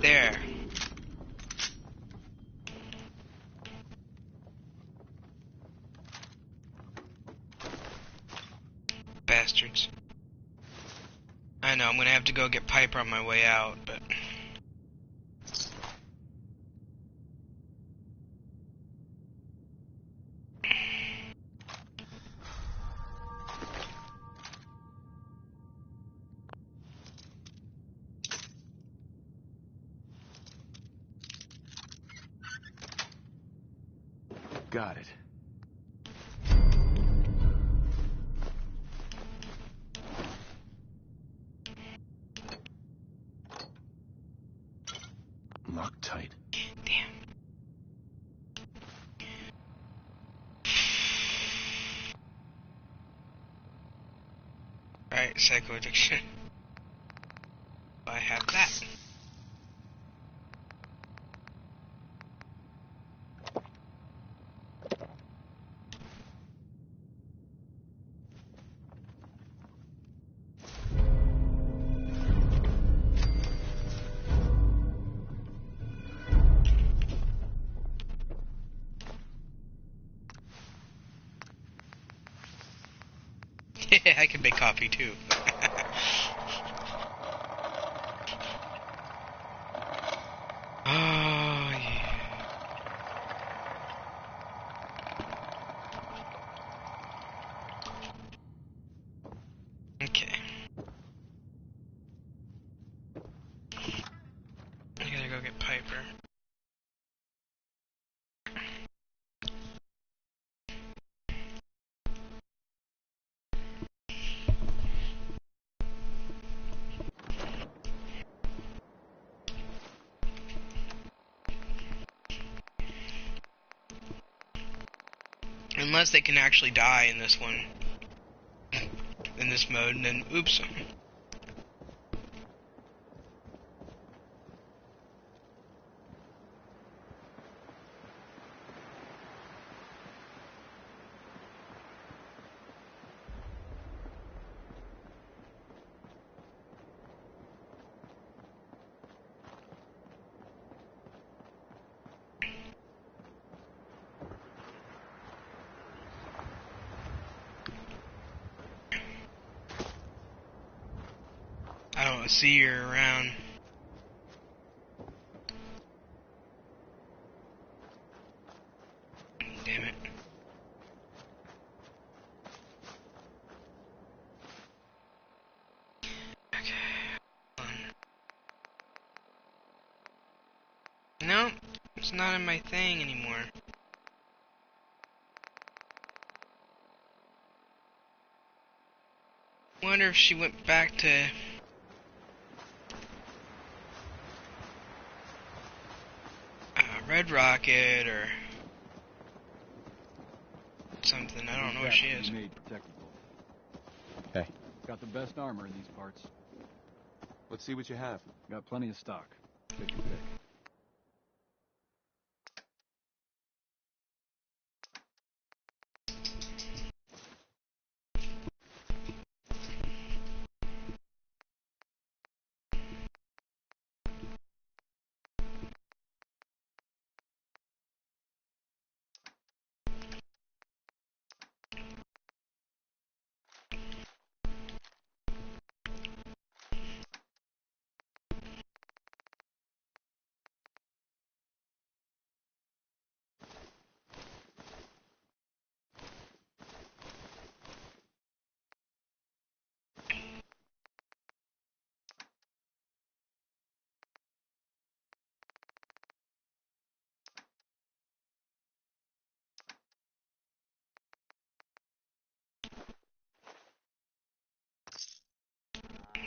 There. Bastards. I know, I'm gonna have to go get Piper on my way out, but... got it. Locked tight. Damn. Right, psycho addiction. I have that. I can make coffee too. Oh yeah. Okay. I gotta go get Piper. Unless they can actually die in this one. In this mode, and then, oops. I don't see her around. Damn it. Okay. No, it's not in my thing anymore. Wonder if she went back to Red Rocket or something. I don't know where she is. Hey. Got the best armor in these parts. Let's see what you have. Got plenty of stock. Take your pick.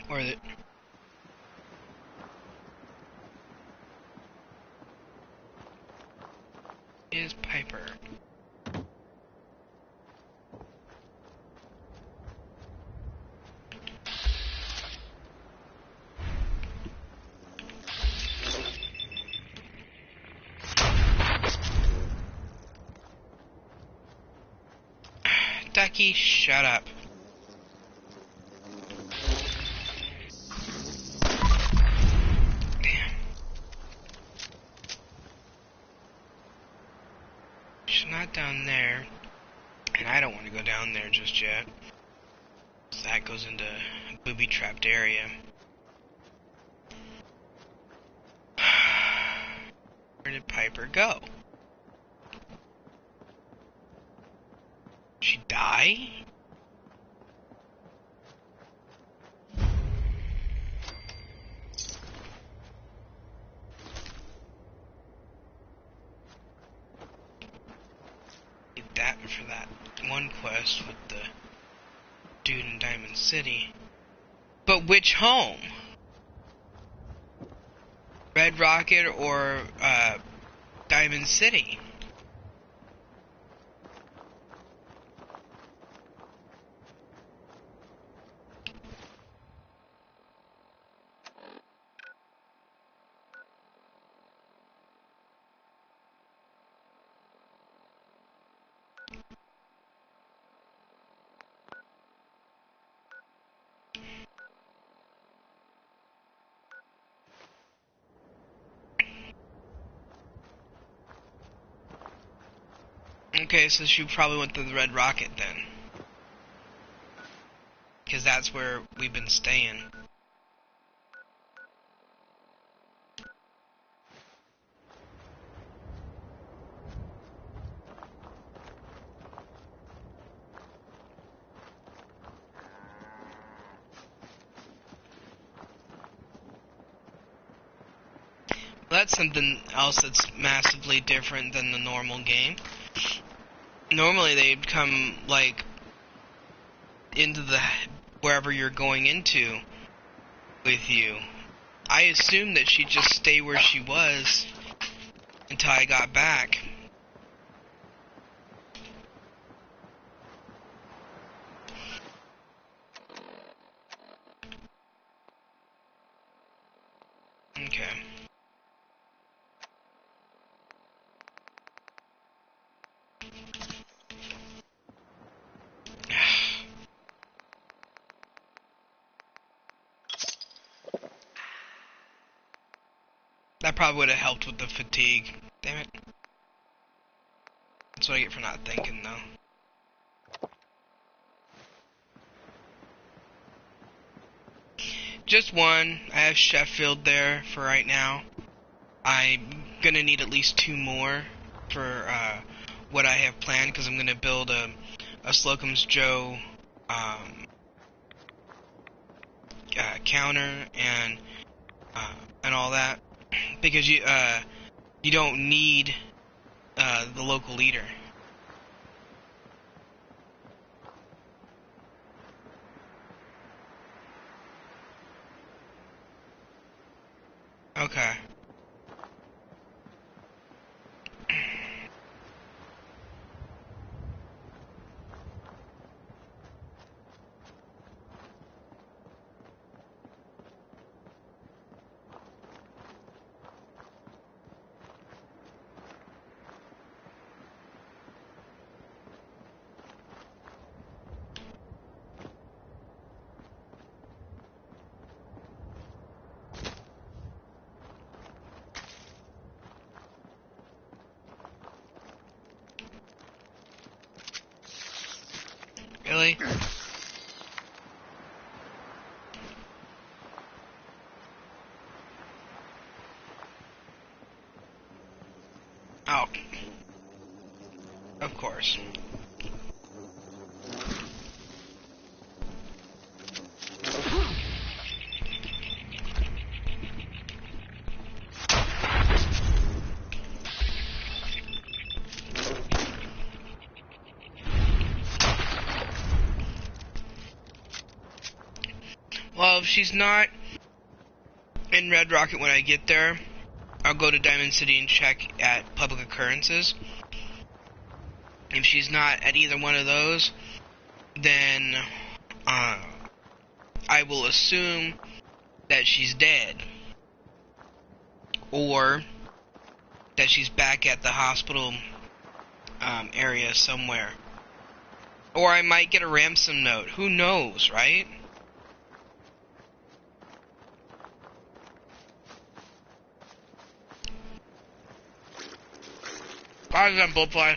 Or the is Piper. Ducky, shut up. Damn. She's not down there. And I don't want to go down there just yet. So that goes into a booby-trapped area. Where did Piper go? Did she die? honest with the dude in Diamond City. But which home? Red Rocket or Diamond City? Okay, so she probably went to the Red Rocket then. Because that's where we've been staying. That's something else that's massively different than the normal game. Normally they'd come, like, into the wherever you're going into with you. I assumed that she'd just stay where she was until I got back. Okay. That probably would have helped with the fatigue. Damn it. That's what I get for not thinking, though. Just one. I have Sheffield there for right now. I'm gonna need at least 2 more for what I have planned, because I'm gonna build a Slocum's Joe counter and all that, because you don't need the local leader. Okay. Really? Oh. Of course. Well, if she's not in Red Rocket when I get there, I'll go to Diamond City and check at public occurrences. If she's not at either one of those, then I will assume that she's dead, or that she's back at the hospital area somewhere. Or I might get a ransom note. Who knows, right? For example, play.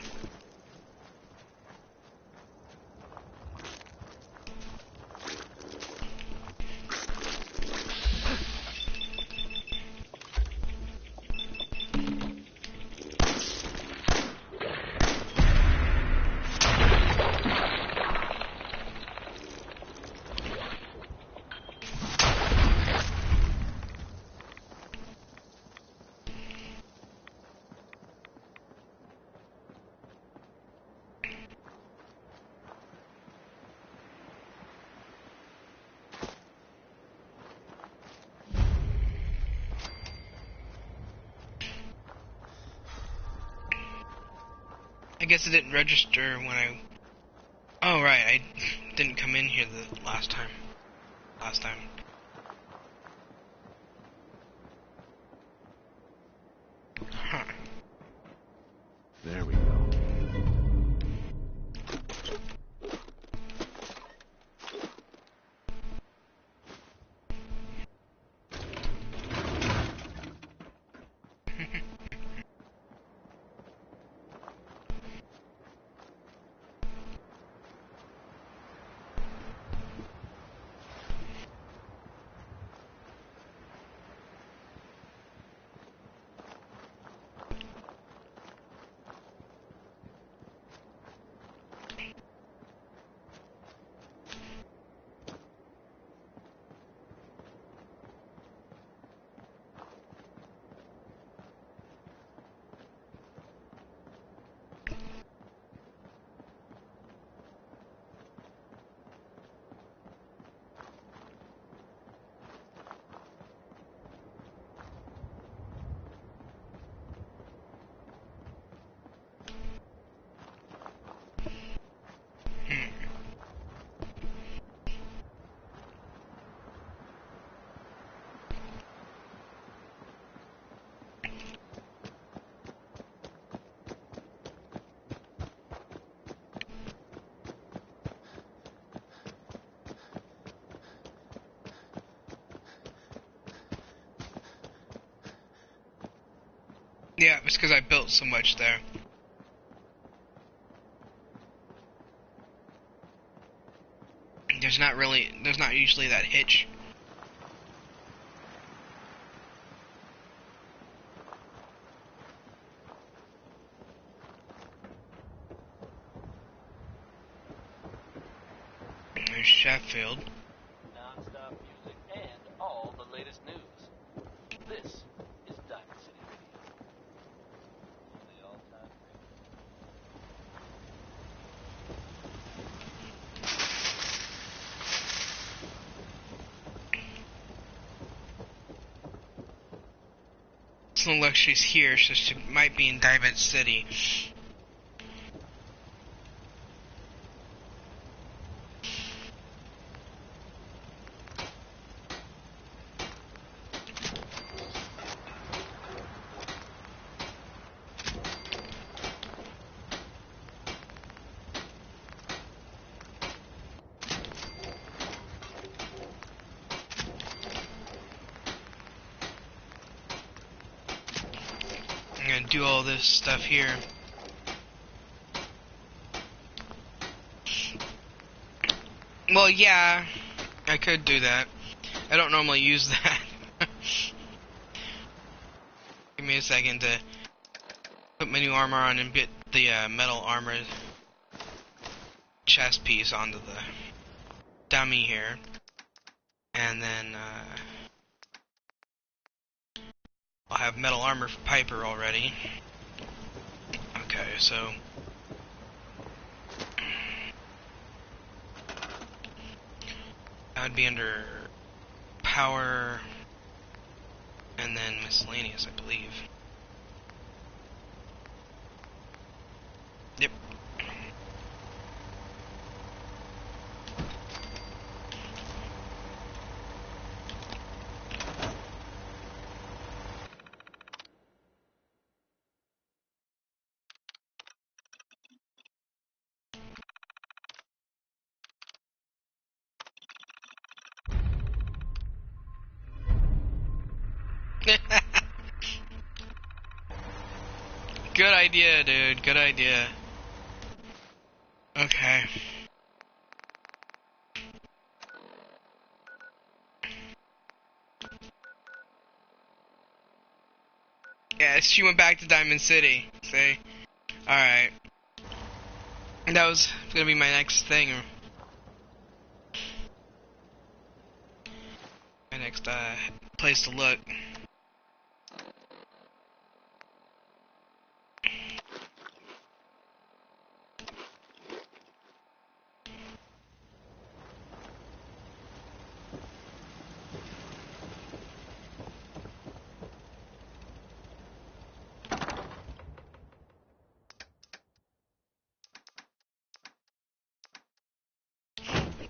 guess it didn't register when I... Oh, right, I didn't come in here the last time. Huh. There we go. Yeah, it's because I built so much there. There's not usually that hitch. There's Sheffield. Non-stop music and all the latest news. This is Diamond City Radio. The all-time It's no luxuries here, so she might be in Diamond City. I'm gonna do all this stuff here. Well, yeah, I could do that. I don't normally use that. Give me a second to put my new armor on and get the metal armor chest piece onto the dummy here. And then I'll have metal armor for Piper already. Okay, so that would be under power and then miscellaneous, I believe. Yep. Good idea, dude. Good idea. Okay. Yeah, she went back to Diamond City. See? Alright. That was gonna be my next thing. My next place to look.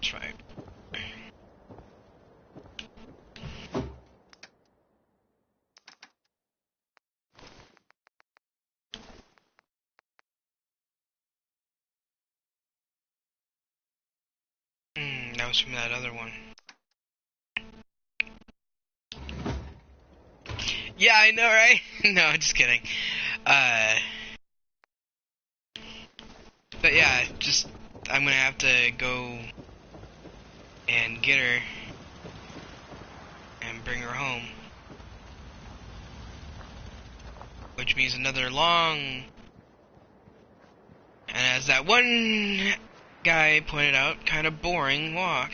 That's right. That was from that other one. Yeah, I know, right? No, just kidding. But yeah, I'm gonna have to go and get her and bring her home. Which means another long, and as that one guy pointed out, kind of boring walk.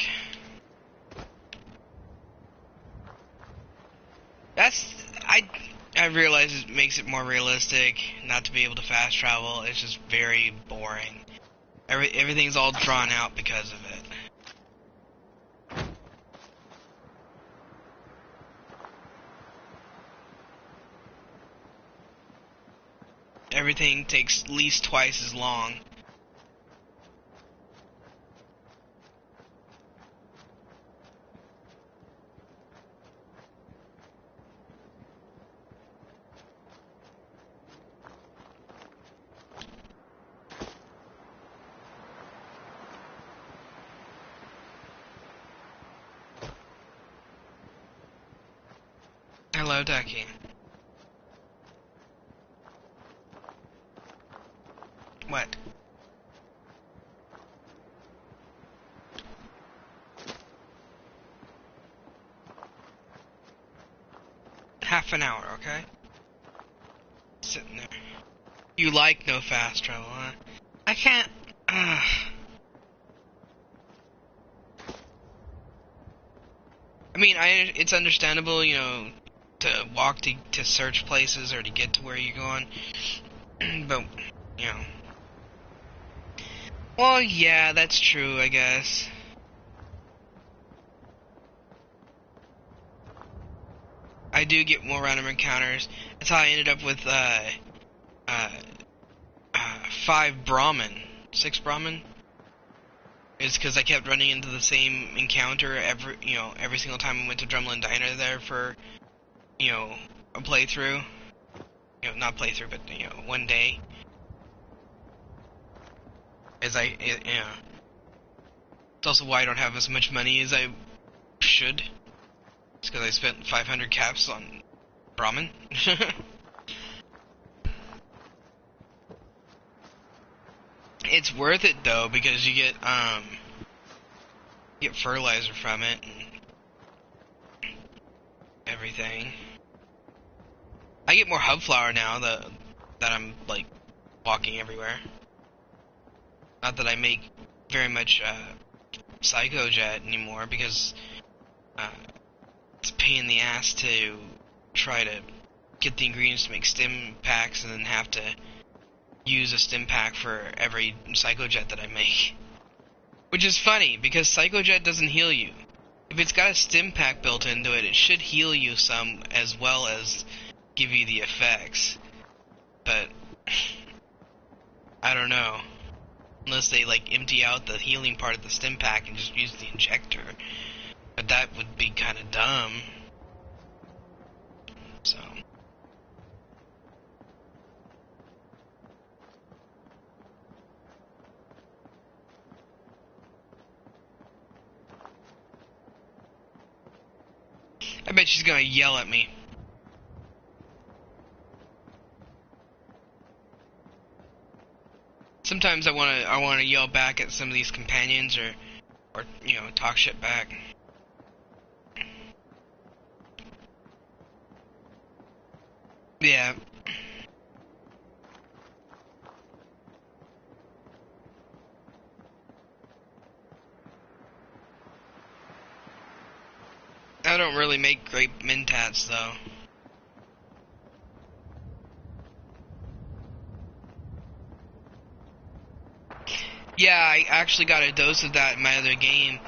I realize it makes it more realistic not to be able to fast travel. It's just very boring. Everything's all drawn out because of it. Everything takes at least twice as long. Hello, Ducky. What? Half an hour, okay? Sitting there. You like no fast travel, huh? I can't... I mean, it's understandable, you know, to walk to search places or to get to where you're going. But, you know... Well, yeah, that's true, I guess. I do get more random encounters. That's how I ended up with 5 Brahmin, 6 Brahmin. It's because I kept running into the same encounter every single time I went to Drumlin Diner there for, you know, a playthrough. You know, not playthrough, but you know, one day. It's also why I don't have as much money as I should. It's because I spent 500 caps on Brahmin. It's worth it though, because you get fertilizer from it and everything. I get more hub flour now that I'm like walking everywhere. Not that I make very much Psychojet anymore, because it's a pain in the ass to try to get the ingredients to make stim packs and then have to use a stim pack for every Psychojet that I make. Which is funny, because Psychojet doesn't heal you. If it's got a stim pack built into it, it should heal you some as well as give you the effects. But I don't know. Unless they like empty out the healing part of the stim pack and just use the injector. But that would be kind of dumb. So I bet she's gonna yell at me. Sometimes I wanna yell back at some of these companions or you know, talk shit back. Yeah. I don't really make great mentats though. Yeah, I actually got a dose of that in my other game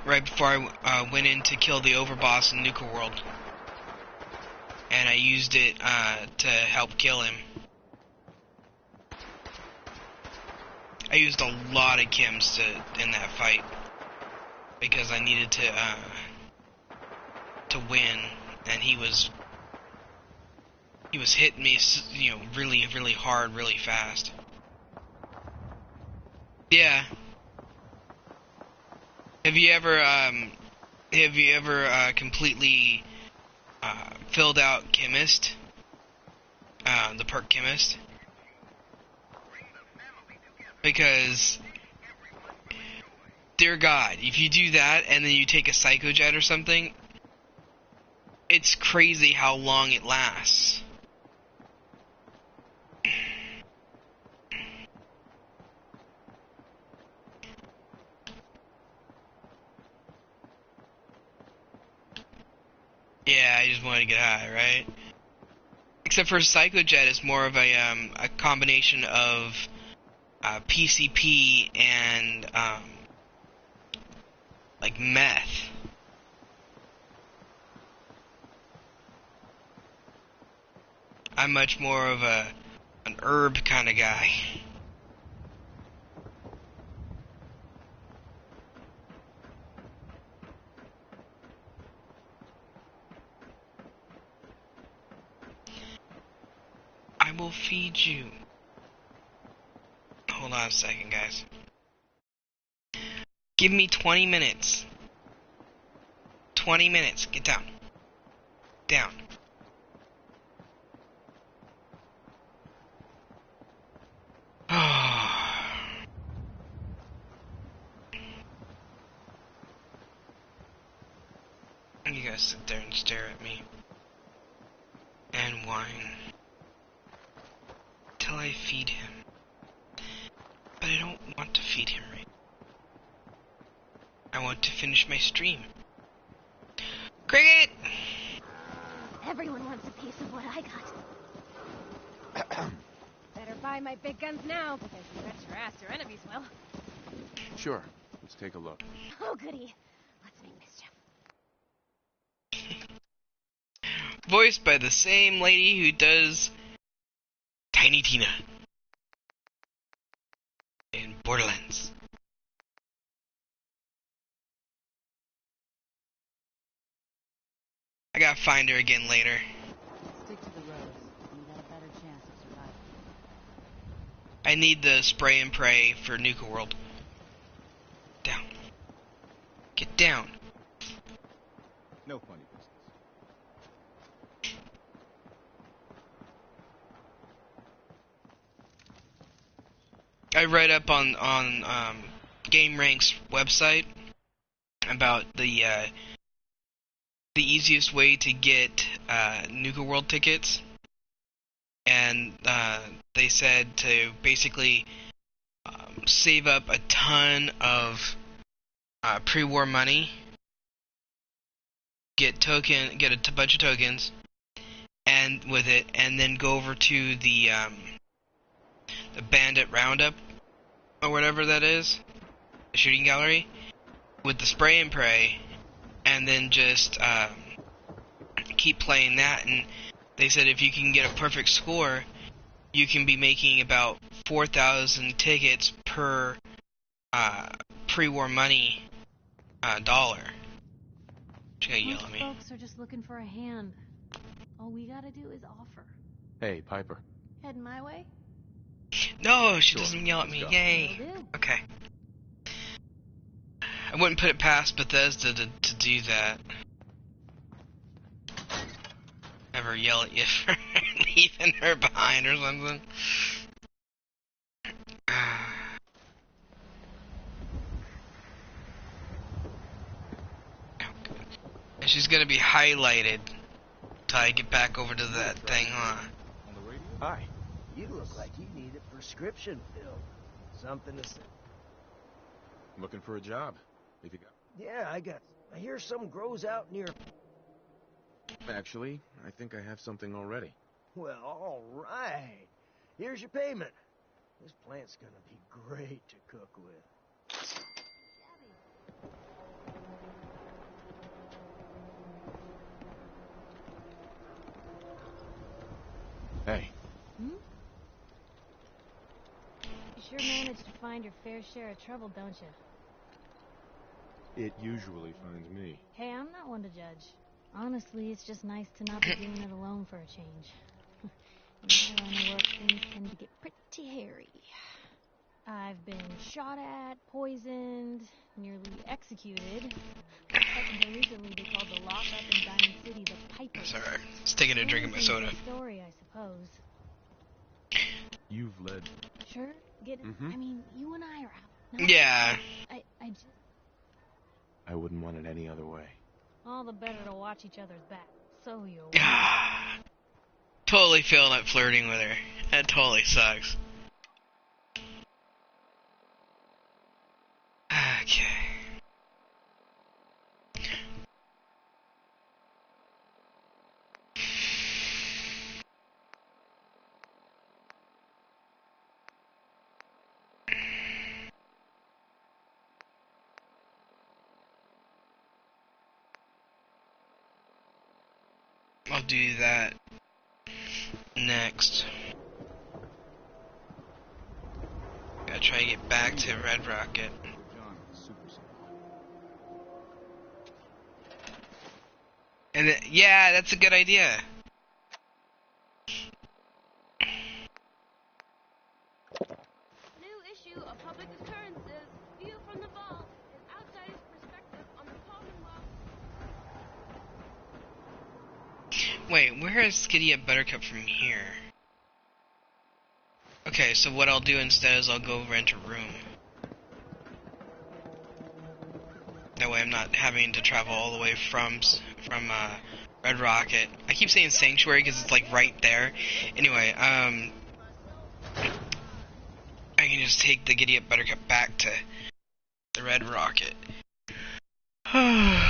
right before I went in to kill the overboss in Nuka World. And I used it to help kill him. I used a lot of chems in that fight. because I needed to win, and he was hitting me, you know, really, really hard, really fast. Yeah. Have you ever completely filled out Chemist? The perk Chemist? Because, dear God, if you do that and then you take a Psychojet or something, it's crazy how long it lasts. Yeah, I just wanted to get high, right? Except for Psychojet is more of a combination of PCP and like meth. I'm much more of an herb kind of guy. I will feed you. Hold on a second, guys. Give me 20 minutes. 20 minutes. Get down. Down. You guys sit there and stare at me. And whine. Till I feed him. But I don't want to feed him right. I want to finish my stream. Cricket! Everyone wants a piece of what I got. Better buy my big guns now, because you bet your ass your enemies will. Sure. Let's take a look. Oh, goody. Let's make mischief. Voiced by the same lady who does Tiny Tina in Borderlands. I gotta find her again later. Stick to the roads, and you got a better chance of surviving. I need the spray and pray for Nuka World. Down. Get down. No funny business. I read up on GameRank's website about the easiest way to get Nuka World tickets, and they said to basically save up a ton of pre-war money, get a bunch of tokens, and with it, and then go over to the Bandit Roundup or whatever that is, the shooting gallery, with the spray and pray, and then just keep playing that. And they said if you can get a perfect score, you can be making about 4,000 tickets per pre-war money dollar. She's gonna yell at me. Most folks are just looking for a hand. All we gotta do is offer. Hey, Piper. Heading my way? No, she Sure, doesn't yell at let's me. go. Yay. Will do. Okay. I wouldn't put it past Bethesda to do that. Ever yell at you for leaving her behind or something. And she's gonna be highlighted till I get back over to that thing, huh? On the radio? Hi. You look like you need a prescription filled. Something to say. I'm looking for a job. If you got... Yeah, I hear some grows out near... Actually, I think I have something already. Well, all right. Here's your payment. This plant's gonna be great to cook with. Hey. Hmm? You sure managed to find your fair share of trouble, don't you? It usually finds me. Hey, I'm not one to judge. Honestly, it's just nice to not be doing it alone for a change. In my line of work, things tend to get pretty hairy. I've been shot at, poisoned, nearly executed. Until recently, they called the lockup in Diamond City the Piper. Sorry, just taking a drink of my soda. Story, I suppose. You've led. Sure, get it. I mean, you and I are out. No, yeah. I wouldn't want it any other way. All the better to watch each other's back. So you'll. Totally feeling like flirting with her. That totally sucks. Okay. I'll do that next. Gotta try to get back to Red Rocket. And yeah, that's a good idea. New issue of Public Occurrences. View from the vault is outsider's perspective on the Commonwealth. Wait, where is Giddy Up Buttercup from here? Okay, so what I'll do instead is I'll go rent a room. That way I'm not having to travel all the way from Red Rocket. I keep saying Sanctuary because it's like right there. Anyway, I can just take the Giddy Up Buttercup back to the Red Rocket. I'll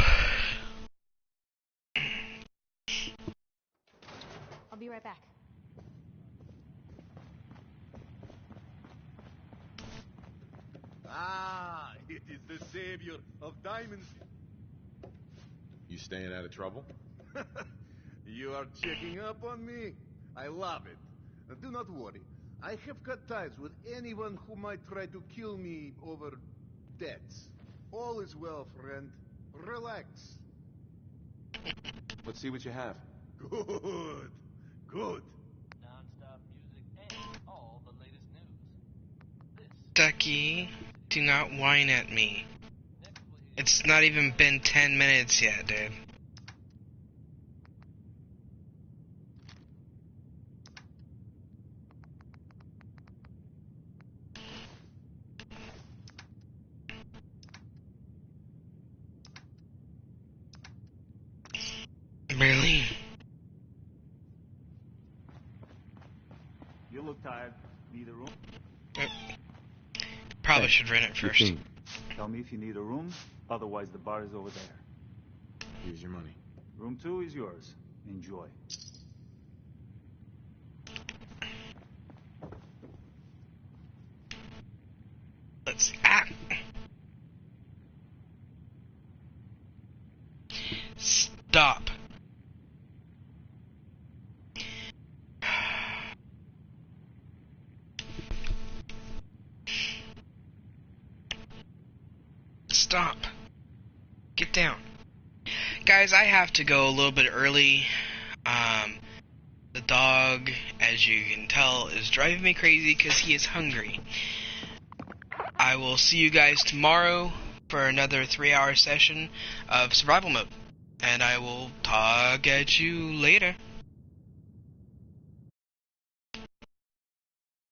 be right back. Ah, it is the savior of Diamond City. You staying out of trouble? You are checking up on me. I love it. Do not worry. I have cut ties with anyone who might try to kill me over debts. All is well, friend. Relax. Let's see what you have. Good. Good. Non-stop music and all the latest news. Ducky, do not whine at me. It's not even been 10 minutes yet, dude. Really? You look tired. Need a room? Probably should rent it first. Tell me if you need a room. Otherwise, the bar is over there. Here's your money. Room 2 is yours. Enjoy. Let's see. Ah! Stop. Stop. Get down. Guys, I have to go a little bit early. The dog, as you can tell, is driving me crazy because he is hungry. I will see you guys tomorrow for another 3-hour session of survival mode. And I will talk at you later.